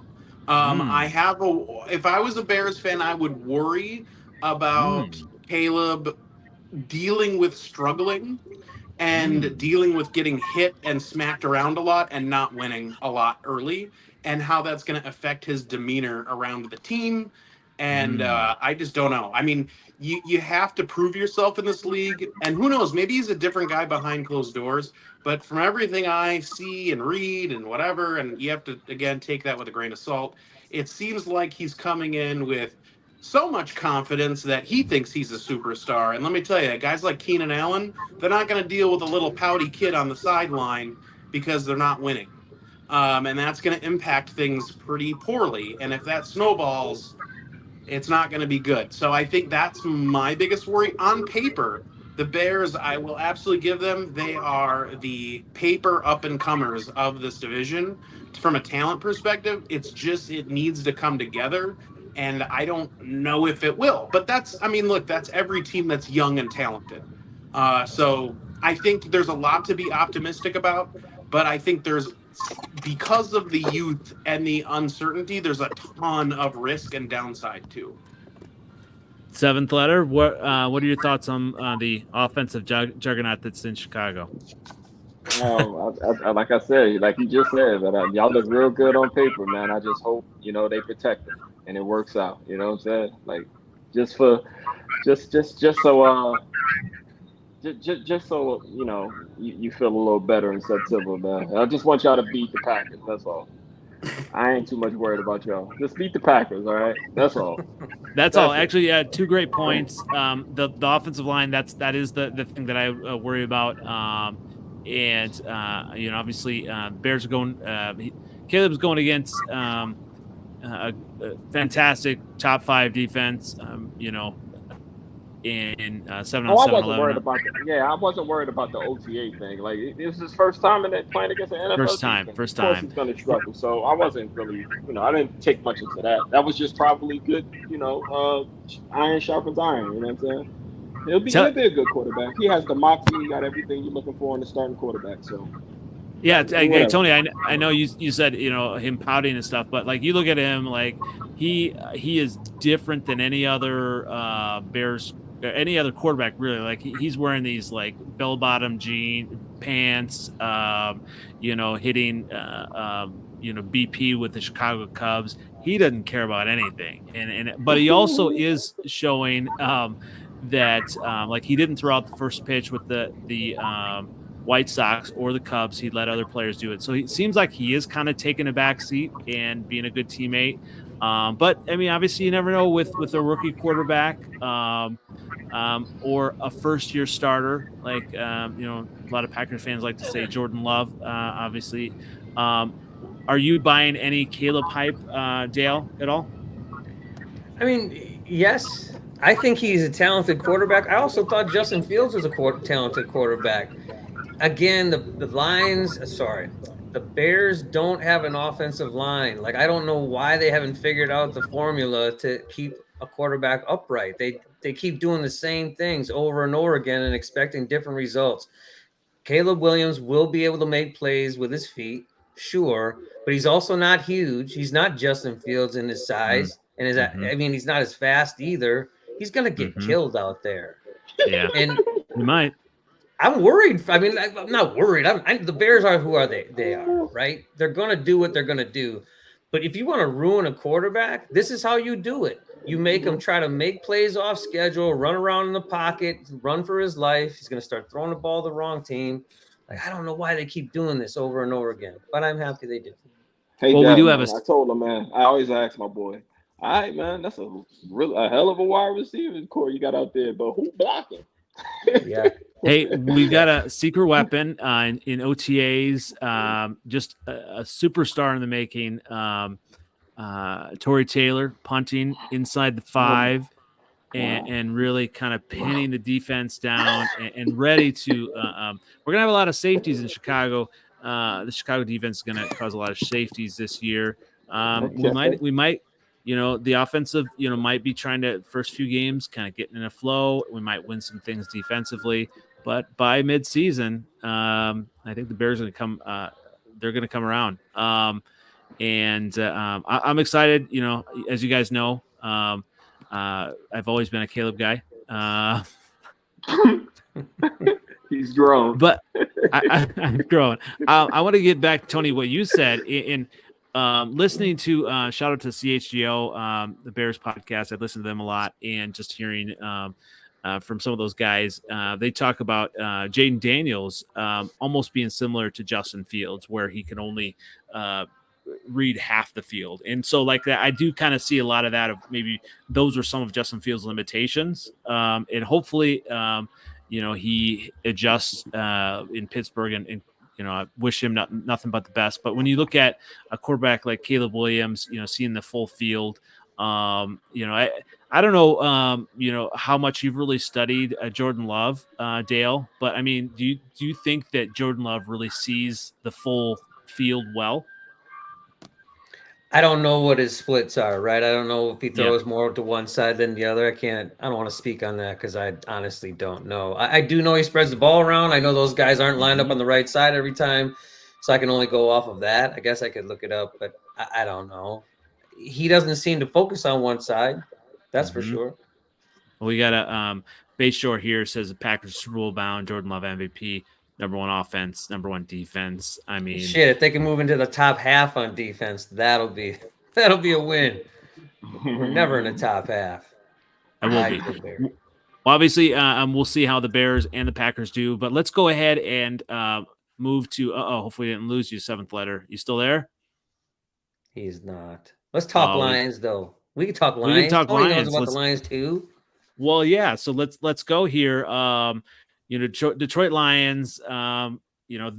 If I was a Bears fan, I would worry about Caleb dealing with struggling and dealing with getting hit and smacked around a lot and not winning a lot early, and how that's going to affect his demeanor around the team. And I just don't know. I mean, you have to prove yourself in this league, and who knows, maybe he's a different guy behind closed doors. But from everything I see and read and whatever, and you have to, again, take that with a grain of salt, it seems like he's coming in with so much confidence that he thinks he's a superstar. And let me tell you, guys like Keenan Allen, they're not going to deal with a little pouty kid on the sideline because they're not winning. And that's going to impact things pretty poorly. And if that snowballs, it's not going to be good. So I think that's my biggest worry. On paper, the Bears, I will absolutely give them. They are the paper up-and-comers of this division. From a talent perspective, it needs to come together, and I don't know if it will. But that's every team that's young and talented. So I think there's a lot to be optimistic about, but I think because of the youth and the uncertainty, there's a ton of risk and downside too. Seventh letter. What are your thoughts on the offensive juggernaut that's in Chicago? Like I said, like you just said, but y'all look real good on paper, man. I just hope they protect them and it works out. You know what I'm saying? Like just so you feel a little better in September, man. I just want y'all to beat the Packers. That's all. I ain't too much worried about y'all. Just beat the Packers, all right? That's all. That's all. Actually, yeah, 2 great points. The offensive line, that is the thing that I worry about. Obviously, Bears are going. Caleb's going against a fantastic top 5 defense. In 7 on 7. I wasn't worried about I wasn't worried about the OTA thing. Like this is his first time playing against an NFL. First time. Of course time. he's going to struggle. So I wasn't really, I didn't take much into that. That was just probably good. Iron sharpens iron. You know what I'm saying? He'll be a good quarterback. He has the moxie. He got everything you're looking for in a starting quarterback. So. Yeah, Tony, I know you said him pouting and stuff, but like you look at him, like he is different than any other Bears, any other quarterback really. Like he's wearing these like bell bottom jean pants, hitting BP with the Chicago Cubs. He doesn't care about anything, but he also is showing that like he didn't throw out the first pitch with the White Sox or the Cubs. He let other players do it. So it seems like he is kind of taking a back seat and being a good teammate. But I mean, obviously you never know with a rookie quarterback or a first-year starter. Like, a lot of Packers fans like to say Jordan Love, obviously. Are you buying any Caleb hype, Dale, at all? I mean, yes. I think he's a talented quarterback. I also thought Justin Fields was a talented quarterback. Again, the Bears don't have an offensive line. Like, I don't know why they haven't figured out the formula to keep a quarterback upright. They keep doing the same things over and over again and expecting different results. Caleb Williams will be able to make plays with his feet, sure, but he's also not huge. He's not Justin Fields in his size, and he's not as fast either. He's going to get killed out there. Yeah, and he might. I'm worried. I mean, I'm not worried. The Bears are who are they? They are, right? They're going to do what they're going to do. But if you want to ruin a quarterback, this is how you do it. You make him try to make plays off schedule, run around in the pocket, run for his life. He's going to start throwing the ball to the wrong team. Like, I don't know why they keep doing this over and over again, but I'm happy they do. Hey, well, Dad, we do have I told him, man. I always ask my boy, all right, man, that's a hell of a wide receiver core you got out there, but who blocking? Yeah. Hey, we've got a secret weapon in OTAs, just a superstar in the making. Torrey Taylor punting inside the 5 and really kind of pinning the defense down and ready to we're going to have a lot of safeties in Chicago. The Chicago defense is going to cause a lot of safeties this year. We might, the offensive, might be trying to first few games kind of getting in a flow. We might win some things defensively, but by midseason, I think the Bears are going to come. They're going to come around. I'm excited. As you guys know, I've always been a Caleb guy. He's grown, but I'm grown. I want to get back, Tony, what you said in listening to shout out to CHGO, the Bears podcast. I've listened to them a lot, and just hearing from some of those guys, they talk about Jaden Daniels almost being similar to Justin Fields, where he can only read half the field. And so like that, I do kind of see a lot of that of maybe those are some of Justin Fields' limitations. And hopefully, he adjusts in Pittsburgh and I wish him nothing but the best. But when you look at a quarterback like Caleb Williams, seeing the full field, You know, I don't know, you know, how much you've really studied Jordan Love, Dale, but I mean, do you think that Jordan Love really sees the full field well? I don't know what his splits are, right? I don't know if he Yeah. throws more to one side than the other. I don't want to speak on that because I honestly don't know. I do know he spreads the ball around. I know those guys aren't lined up on the right side every time, so I can only go off of that. I guess I could look it up, but I don't know. He doesn't seem to focus on one side. That's for sure. Well, we got a Bayshore here says the Packers Super Bowl bound, Jordan Love MVP, number one offense, number one defense. I mean, shit, if they can move into the top half on defense, that'll be a win. We're never in the top half. I will be. Well, obviously, we'll see how the Bears and the Packers do, but let's go ahead and move to. Hopefully, we didn't lose you. Seventh letter. You still there? He's not. Let's talk Lions, though. We can talk Lions. We can talk Tony Lions. knows about the Lions too. Well, yeah. So let's go here. You know, Detroit Lions. You know,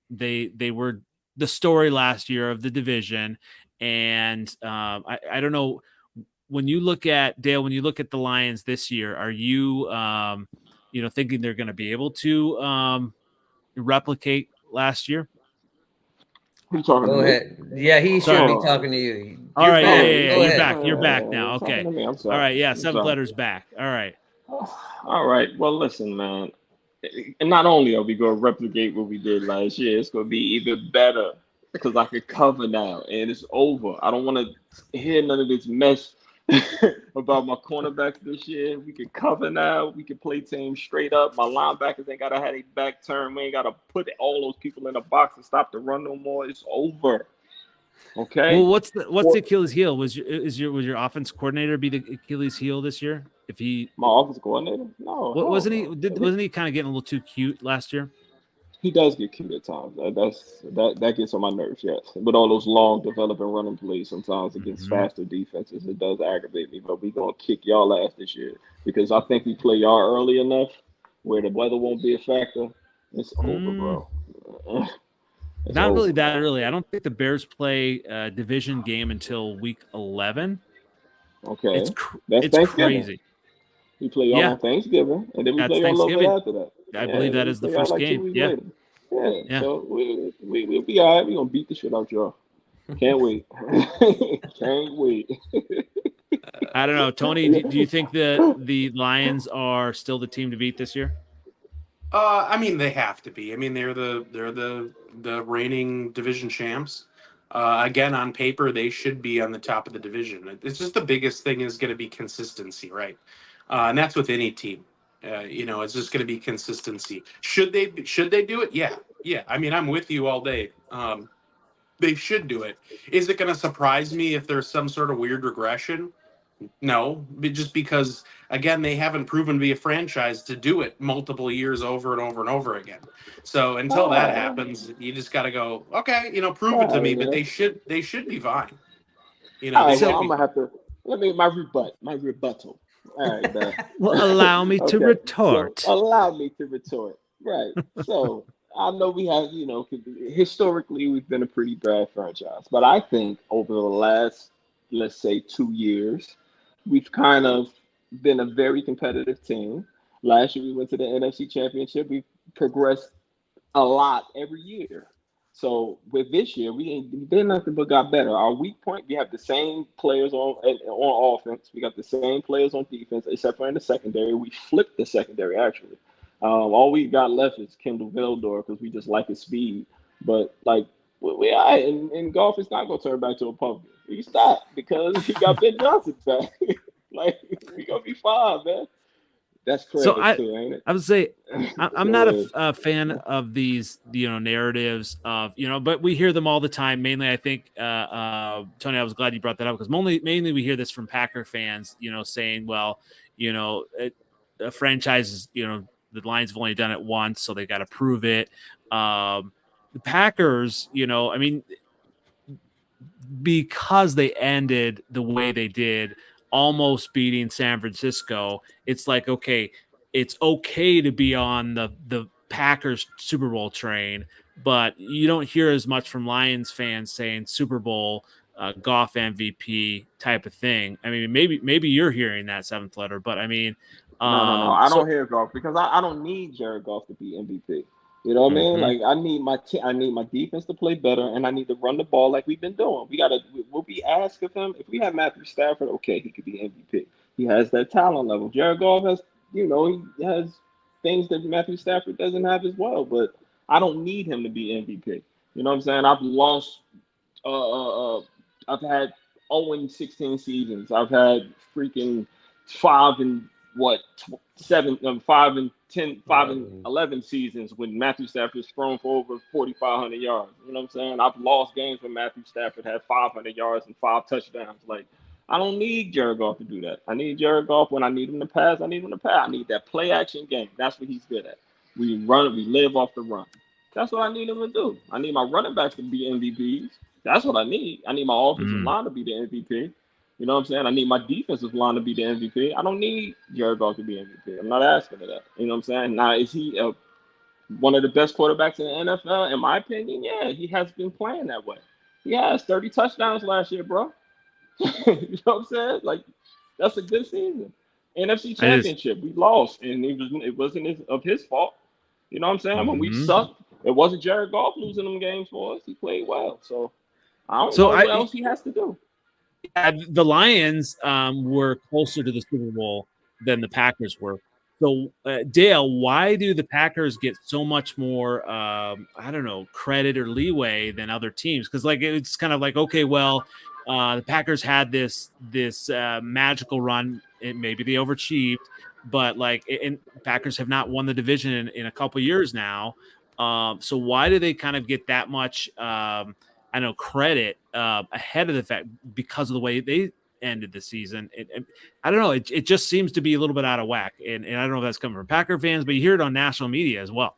they were the story last year of the division, and I don't know. When you look at Dale, when you look at the Lions this year, are you you know, thinking they're going to be able to replicate last year? Who talking Go to me? ahead. Yeah, he should be talking to you. All right, Go you're ahead. back. You're back now. Okay. All right, yeah, seventh letter's back. All right. All right. Well, listen, man. And not only are we going to replicate what we did last year, it's going to be even better because I can cover now and it's over. I don't want to hear none of this mess about my cornerbacks this year. We can cover now. We can play teams straight up. My linebackers ain't got to have a back turn. We ain't got to put all those people in a box and stop the run no more. It's over. Okay. Well, what's the Achilles heel? Was your offense coordinator be the Achilles heel this year? If he my offense coordinator? No. Wasn't he kind of getting a little too cute last year? He does get cute at times. That gets on my nerves, yes. With all those long developing running plays sometimes against faster defenses, it does aggravate me. But we're going to kick y'all ass this year because I think we play y'all early enough where the weather won't be a factor. It's over, bro. Not really that early. I don't think the Bears play a division game until week 11. Okay. It's crazy. We play y'all on Thanksgiving, and then we play y'all a little bit after that. I believe that is the first game. Yeah. So we'll be all right. We're going to beat the shit out y'all. Can't wait. Can't wait. I don't know. Tony, do you think the Lions are still the team to beat this year? I mean, they have to be. I mean, they're the reigning division champs. Again, on paper, they should be on the top of the division. It's just the biggest thing is going to be consistency, right? And that's with any team. You know, it's just going to be consistency. Should they do it? Yeah. I mean, I'm with you all day. They should do it. Is it going to surprise me if there's some sort of weird regression? No, just because, again, they haven't proven to be a franchise to do it multiple years over and over and over again. So until that happens, you just got to go, okay, you know, prove it to me. But they should be fine. You know, I'm gonna have to my rebuttal. All right, man. Well, allow me to retort. So, allow me to retort. Right. So I know we have, you know, historically we've been a pretty bad franchise, but I think over the last, let's say, 2 years, we've kind of been a very competitive team. Last year we went to the NFC Championship. We progressed a lot every year. So with this year, we did nothing but got better. Our weak point, we have the same players on offense. We got the same players on defense, except for in the secondary. We flipped the secondary, actually. All we got left is Kendall Vildor because we just like his speed. But, like, we in golf, it's not going to turn back to a pumpkin. We stopped because he got Ben Johnson back. Like, we going to be fine, man. That's crazy too, ain't it? I would say I'm not a fan of these, you know, narratives of, you know, but we hear them all the time. Mainly, I think, Tony, I was glad you brought that up because mainly we hear this from Packer fans, you know, saying, well, you know, a franchise is, you know, the Lions have only done it once, so they got to prove it. The Packers, you know, I mean, because they ended the way they did, almost beating San Francisco, it's like, okay, it's okay to be on the Packers Super Bowl train, but you don't hear as much from Lions fans saying Super Bowl Goff MVP type of thing. I mean, maybe you're hearing that seventh letter, but I mean, No. I don't hear Goff because I don't need Jared Goff to be MVP. You know what I mean? Like I need my defense to play better, and I need to run the ball like we've been doing. We'll be asked of him if we have Matthew Stafford. Okay, he could be MVP. He has that talent level. Jared Goff has, he has things that Matthew Stafford doesn't have as well. But I don't need him to be MVP. You know what I'm saying? I've lost. I've had 0-16 seasons. I've had freaking 5 and 11 seasons when Matthew Stafford's thrown for over 4,500 yards. You know what I'm saying? I've lost games when Matthew Stafford had 500 yards and 5 touchdowns. Like, I don't need Jared Goff to do that. I need Jared Goff when I need him to pass. I need that play action game. That's what he's good at. We live off the run. That's what I need him to do. I need my running backs to be MVPs. That's what I need. I need my offensive line to be the MVP. You know what I'm saying? I need my defensive line to be the MVP. I don't need Jared Goff to be MVP. I'm not asking for that. You know what I'm saying? Now, is he one of the best quarterbacks in the NFL? In my opinion, yeah, he has been playing that way. He has 30 touchdowns last year, bro. You know what I'm saying? Like, that's a good season. NFC Championship, we lost, and it wasn't of his fault. You know what I'm saying? When we sucked, it wasn't Jared Goff losing them games for us. He played well. So I don't know what else he has to do. The Lions were closer to the Super Bowl than the Packers were. So, Dale, why do the Packers get so much more, credit or leeway than other teams? Because, like, it's kind of like, okay, well, the Packers had this magical run. Maybe they overachieved, but Packers have not won the division in a couple years now. So why do they kind of get that much credit ahead of the fact because of the way they ended the season? I don't know. It just seems to be a little bit out of whack. And I don't know if that's coming from Packer fans, but you hear it on national media as well.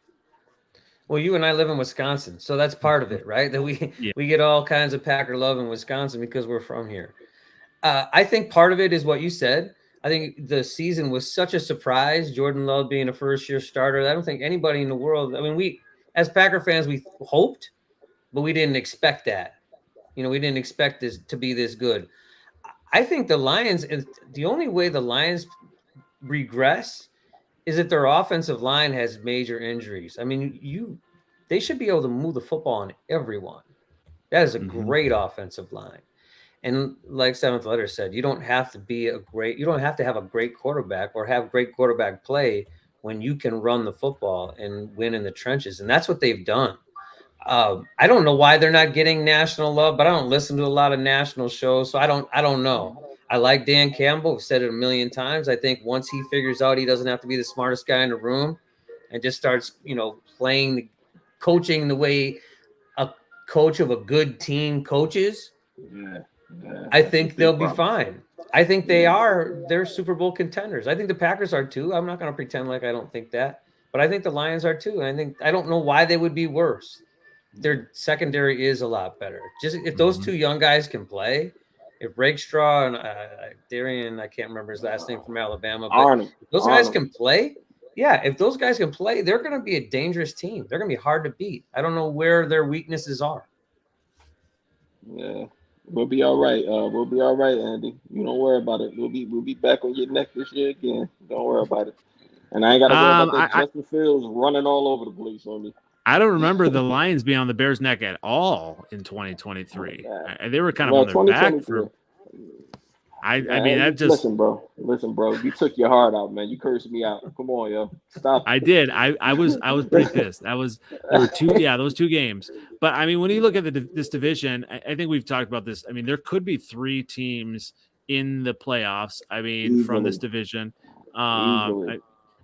Well, you and I live in Wisconsin, so that's part of it, right? That we get all kinds of Packer love in Wisconsin because we're from here. I think part of it is what you said. I think the season was such a surprise. Jordan Love being a first-year starter. I don't think anybody in the world – I mean, we as Packer fans, we hoped, but we didn't expect that. We didn't expect this to be this good. I think the Lions – the only way the Lions regress is if their offensive line has major injuries. I mean, they should be able to move the football on everyone. That is a great offensive line. And like Seventh Letter said, you don't have to have a great quarterback or have great quarterback play when you can run the football and win in the trenches. And that's what they've done. I don't know why they're not getting national love, but I don't listen to a lot of national shows. So I don't know. I like Dan Campbell. I've said it a million times. I think once he figures out he doesn't have to be the smartest guy in the room and just starts, coaching the way a coach of a good team coaches, I think they'll be fine. I think they're Super Bowl contenders. I think the Packers are too. I'm not going to pretend like I don't think that, but I think the Lions are too. And I don't know why they would be worse. Their secondary is a lot better. Just if those two young guys can play, if Rakestraw and Darian, I can't remember his last name from Alabama, but if those guys can play. Yeah, if those guys can play, they're going to be a dangerous team. They're going to be hard to beat. I don't know where their weaknesses are. Yeah. We'll be all right. We'll be all right, Andy. You don't worry about it. We'll be back on your neck this year again. Don't worry about it. And I ain't got to worry about that Justin Fields running all over the place on me. I don't remember the Lions being on the Bears' neck at all in 2023. They were kind of on their back for. I mean, that just listen, bro. You took your heart out, man. You cursed me out. Come on, yo, stop. I did. I was pretty pissed. There were those 2 games. But I mean, when you look at this division, I think we've talked about this. I mean, there could be 3 teams in the playoffs. I mean, from this division.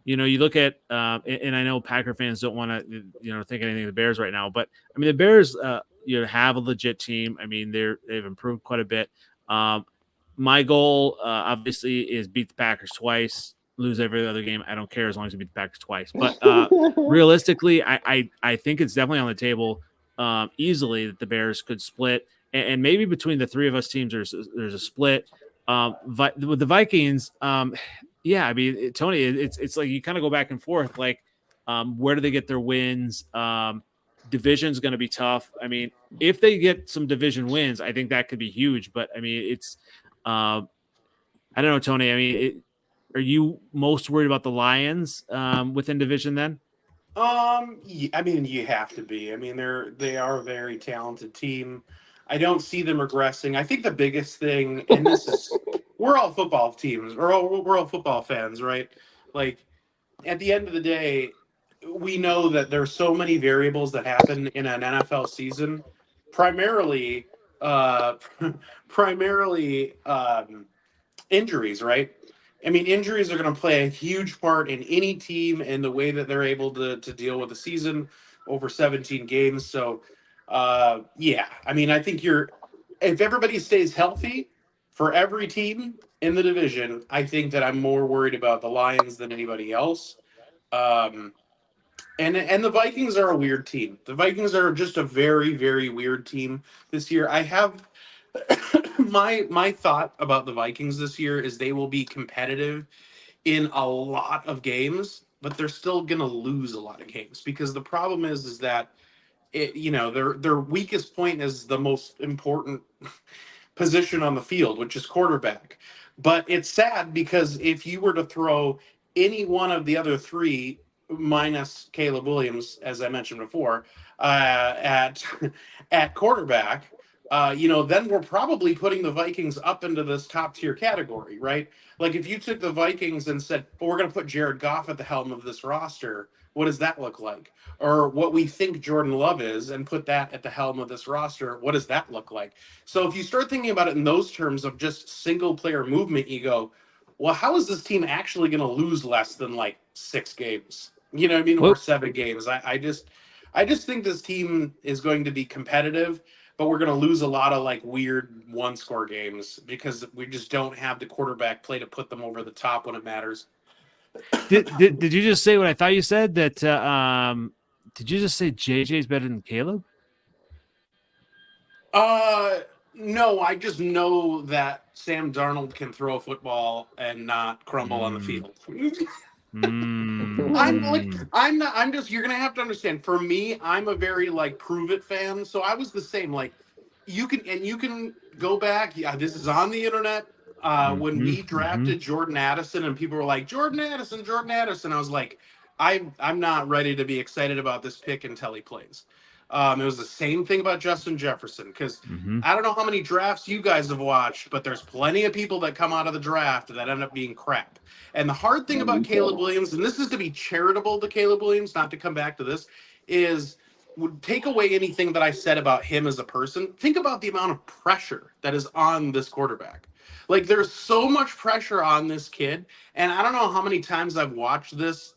You look at, and I know Packer fans don't want to, think anything of the Bears right now, but I mean, the Bears, have a legit team. I mean, they've improved quite a bit. My goal, obviously, is beat the Packers twice, lose every other game. I don't care as long as we beat the Packers twice. But realistically, I think it's definitely on the table easily that the Bears could split. And maybe between the 3 of us teams, there's a split. With the Vikings, I mean, Tony, it's like you kind of go back and forth. Like, where do they get their wins? division is going to be tough. I mean, if they get some division wins, I think that could be huge. But I mean, it's I don't know, Tony. I mean, are you most worried about the Lions within division then? Yeah, I mean, you have to be. I mean, they are a very talented team. I don't see them regressing. I think the biggest thing, and this is, we're all football teams, we're all football fans, right? Like, at the end of the day, we know that there's so many variables that happen in an NFL season, primarily, uh, primarily injuries, right? I mean, injuries are going to play a huge part in any team and the way that they're able to deal with the season over 17 games. So, yeah, I mean, I think if everybody stays healthy for every team in the division, I think that I'm more worried about the Lions than anybody else. And the Vikings are a weird team. The Vikings are just a very, very weird team this year. I have my thought about the Vikings this year is they will be competitive in a lot of games, but they're still going to lose a lot of games because the problem is that their weakest point is the most important position on the field, which is quarterback. But it's sad because if you were to throw any one of the other three minus Caleb Williams, as I mentioned before, at quarterback, then we're probably putting the Vikings up into this top tier category, right? Like if you took the Vikings and said, well, we're going to put Jared Goff at the helm of this roster, what does that look like? Or what we think Jordan Love is and put that at the helm of this roster, what does that look like? So if you start thinking about it in those terms of just single player movement, you go, well, how is this team actually going to lose less than like 6 games? You know what I mean? Or 7 games. I just think this team is going to be competitive, but we're going to lose a lot of like weird 1-score games because we just don't have the quarterback play to put them over the top when it matters. Did you just say what I thought you said? That did you just say JJ's better than Caleb? No, I just know that Sam Darnold can throw a football and not crumble on the field. I'm just, you're gonna have to understand. For me, I'm a very like prove it fan. So I was the same. Like you can go back. Yeah, this is on the internet. When we drafted Jordan Addison and people were like, Jordan Addison. I was like, I'm not ready to be excited about this pick until he plays. It was the same thing about Justin Jefferson because I don't know how many drafts you guys have watched, but there's plenty of people that come out of the draft that end up being crap. And the hard thing about Caleb Williams, and this is to be charitable to Caleb Williams, not to come back to this, is would take away anything that I said about him as a person. Think about the amount of pressure that is on this quarterback. Like there's so much pressure on this kid. And I don't know how many times I've watched this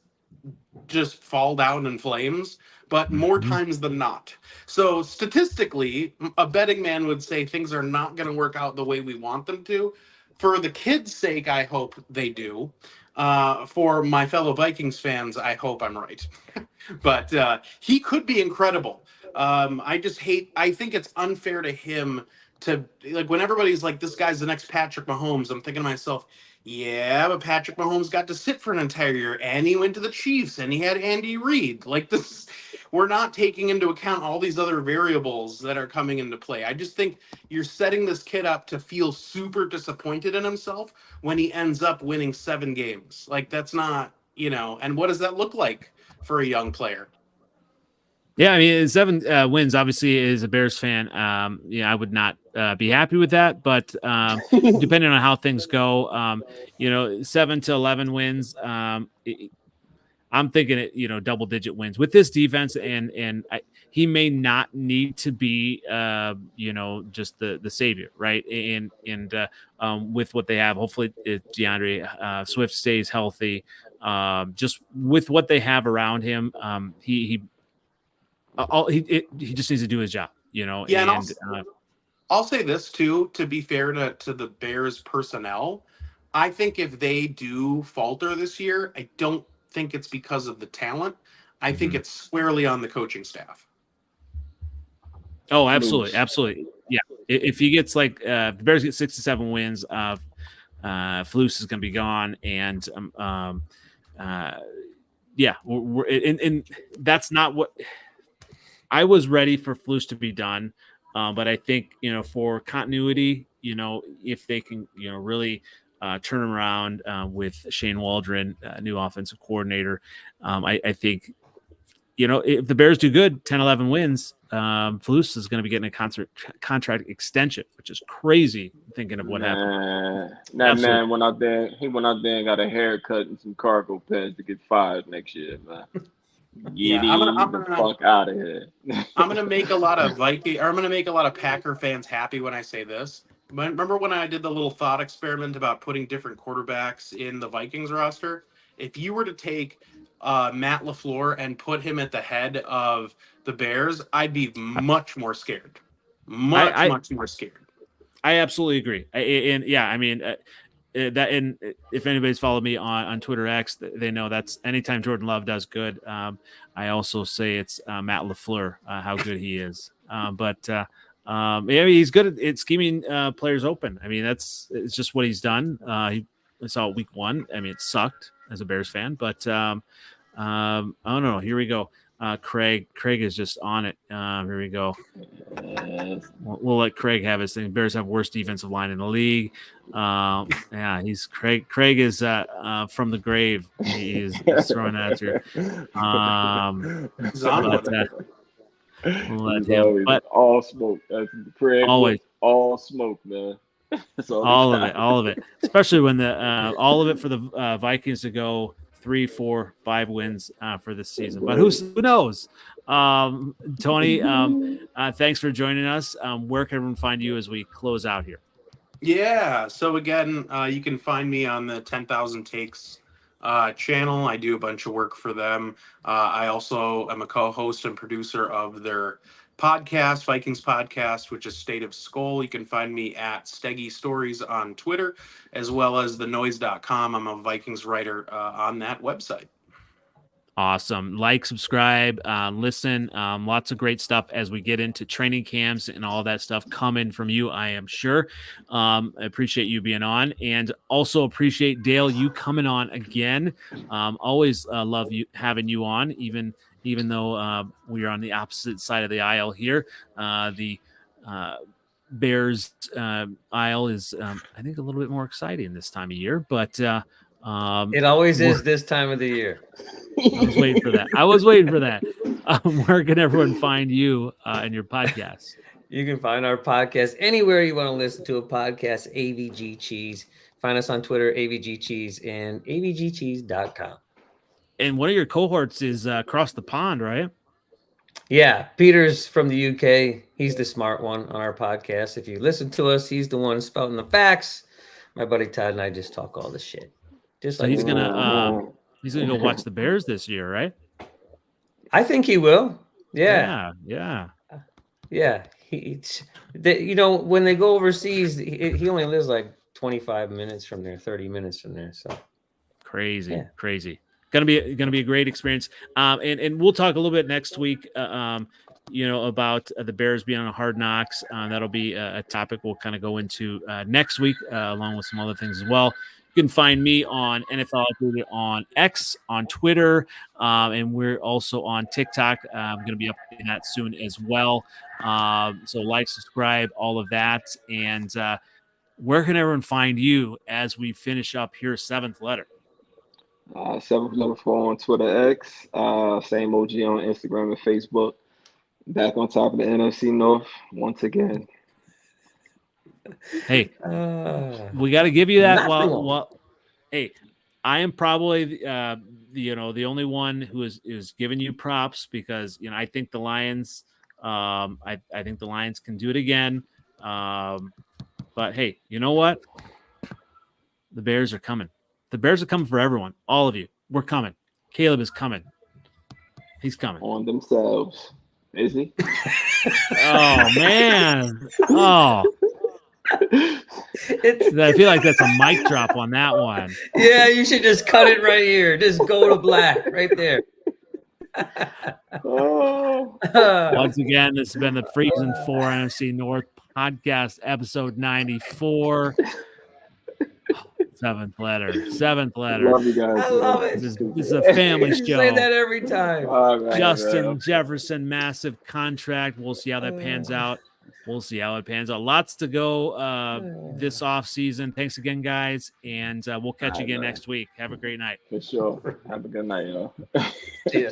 just fall down in flames, but more times than not. So statistically, a betting man would say things are not going to work out the way we want them to. For the kids' sake, I hope they do. For my fellow Vikings fans, I hope I'm right. But he could be incredible. I think it's unfair to him to, like, when everybody's like, this guy's the next Patrick Mahomes, I'm thinking to myself, yeah, but Patrick Mahomes got to sit for an entire year, and he went to the Chiefs, and he had Andy Reid. Like this, we're not taking into account all these other variables that are coming into play. I just think you're setting this kid up to feel super disappointed in himself when he ends up winning 7 games. Like that's not, and what does that look like for a young player? Yeah, I mean, 7 wins obviously is a Bears fan. I would not be happy with that, but depending on how things go, 7 to 11 wins. I'm thinking it, double-digit wins with this defense, and he may not need to be, just the savior, right? And with what they have, hopefully DeAndre Swift stays healthy. Just with what they have around him, he just needs to do his job, Yeah, and I'll say this too, to be fair to the Bears personnel, I think if they do falter this year, I don't think it's because of the talent. I think it's squarely on the coaching staff. Oh, absolutely. Yeah, if he gets if the Bears get 6 to 7 wins, Flus is going to be gone, and and that's not what. I was ready for Flus to be done, but I think for continuity, if they can really turn around with Shane Waldron, new offensive coordinator, I think if the Bears do good, 10-11 wins, Flus is going to be getting a contract extension, which is crazy thinking of what happened. That man went out there. He went out there and got a haircut and some cargo pants to get fired next year, man. I'm gonna fuck out of here. I'm gonna make a lot of I'm gonna make a lot of Packer fans happy when I say this. Remember when I did the little thought experiment about putting different quarterbacks in the Vikings roster? If you were to take Matt LaFleur and put him at the head of the Bears, I'd be much more scared. Much more scared. I absolutely agree. And if anybody's followed me on Twitter X, they know that's anytime Jordan Love does good. I also say it's Matt LaFleur, how good he is. He's good at scheming players open. I mean, it's just what he's done. I saw it week 1. I mean, it sucked as a Bears fan, but I don't know. Here we go. Craig is just on it. Here we go. We'll let Craig have his thing. Bears have worst defensive line in the league. He's Craig. Craig is from the grave. He's throwing that here. We'll let him. But all smoke. Craig, always all smoke, man. all of it. Especially when all of it for the Vikings to go 3, 4, 5 wins for this season. But who knows? Tony, thanks for joining us. Where can everyone find you as we close out here? Yeah. So again, you can find me on the 10,000 Takes channel. I do a bunch of work for them. I also am a co-host and producer of their podcast, Vikings podcast, which is State of Skol. You can find me at Steggy Stories on Twitter, as well as thenoise.com. I'm a Vikings writer on that website. Awesome. Like, subscribe, listen. Lots of great stuff as we get into training camps and all that stuff coming from you, I am sure. I appreciate you being on, and also appreciate, Dale, you coming on again. Always love you having you on, even though we are on the opposite side of the aisle here. The Bears aisle is, I think, a little bit more exciting this time of year, but it always is this time of the year. I was waiting for that. Where can everyone find you and your podcast? You can find our podcast anywhere you want to listen to a podcast, AVG Cheese. Find us on Twitter, AVG Cheese, and avgcheese.com. And one of your cohorts is across the pond, right? Yeah, Peter's from the UK. He's the smart one on our podcast. If you listen to us, he's the one spouting the facts. My buddy Todd and I just talk all the shit. Just so he's gonna go watch the Bears this year, right? I think he will. Yeah. When they go overseas, he only lives like 25 minutes from there, 30 minutes from there. So crazy. Gonna be a great experience. And we'll talk a little bit next week. About the Bears being on Hard Knocks. That'll be a topic we'll kind of go into next week, along with some other things as well. You can find me on NFLOutdated on X, on Twitter, and we're also on TikTok. I'm going to be updating that soon as well. So like, subscribe, all of that. And where can everyone find you as we finish up here, 7th letter? 7th letter 4 on Twitter X. Same OG on Instagram and Facebook. Back on top of the NFC North once again. Hey, we got to give you that. Well, hey, I am probably the only one who is giving you props because I think the Lions. I think the Lions can do it again. But hey, you know what? The Bears are coming. The Bears are coming for everyone. All of you. We're coming. Caleb is coming. He's coming. On themselves. Is he? Oh man. Oh. I feel like that's a mic drop on that one. Yeah, you should just cut it right here. Just go to black right there. Once again, this has been the Freezin 4 NFC North Podcast, episode 94. Seventh letter. Love you guys. I love it. This is a family You show. say that every time. Oh, man, Justin Jefferson, massive contract. We'll see how that pans out. Lots to go this off season. Thanks again, guys, and we'll catch you again next week. Have a great night. For sure. Have a good night, y'all. See ya.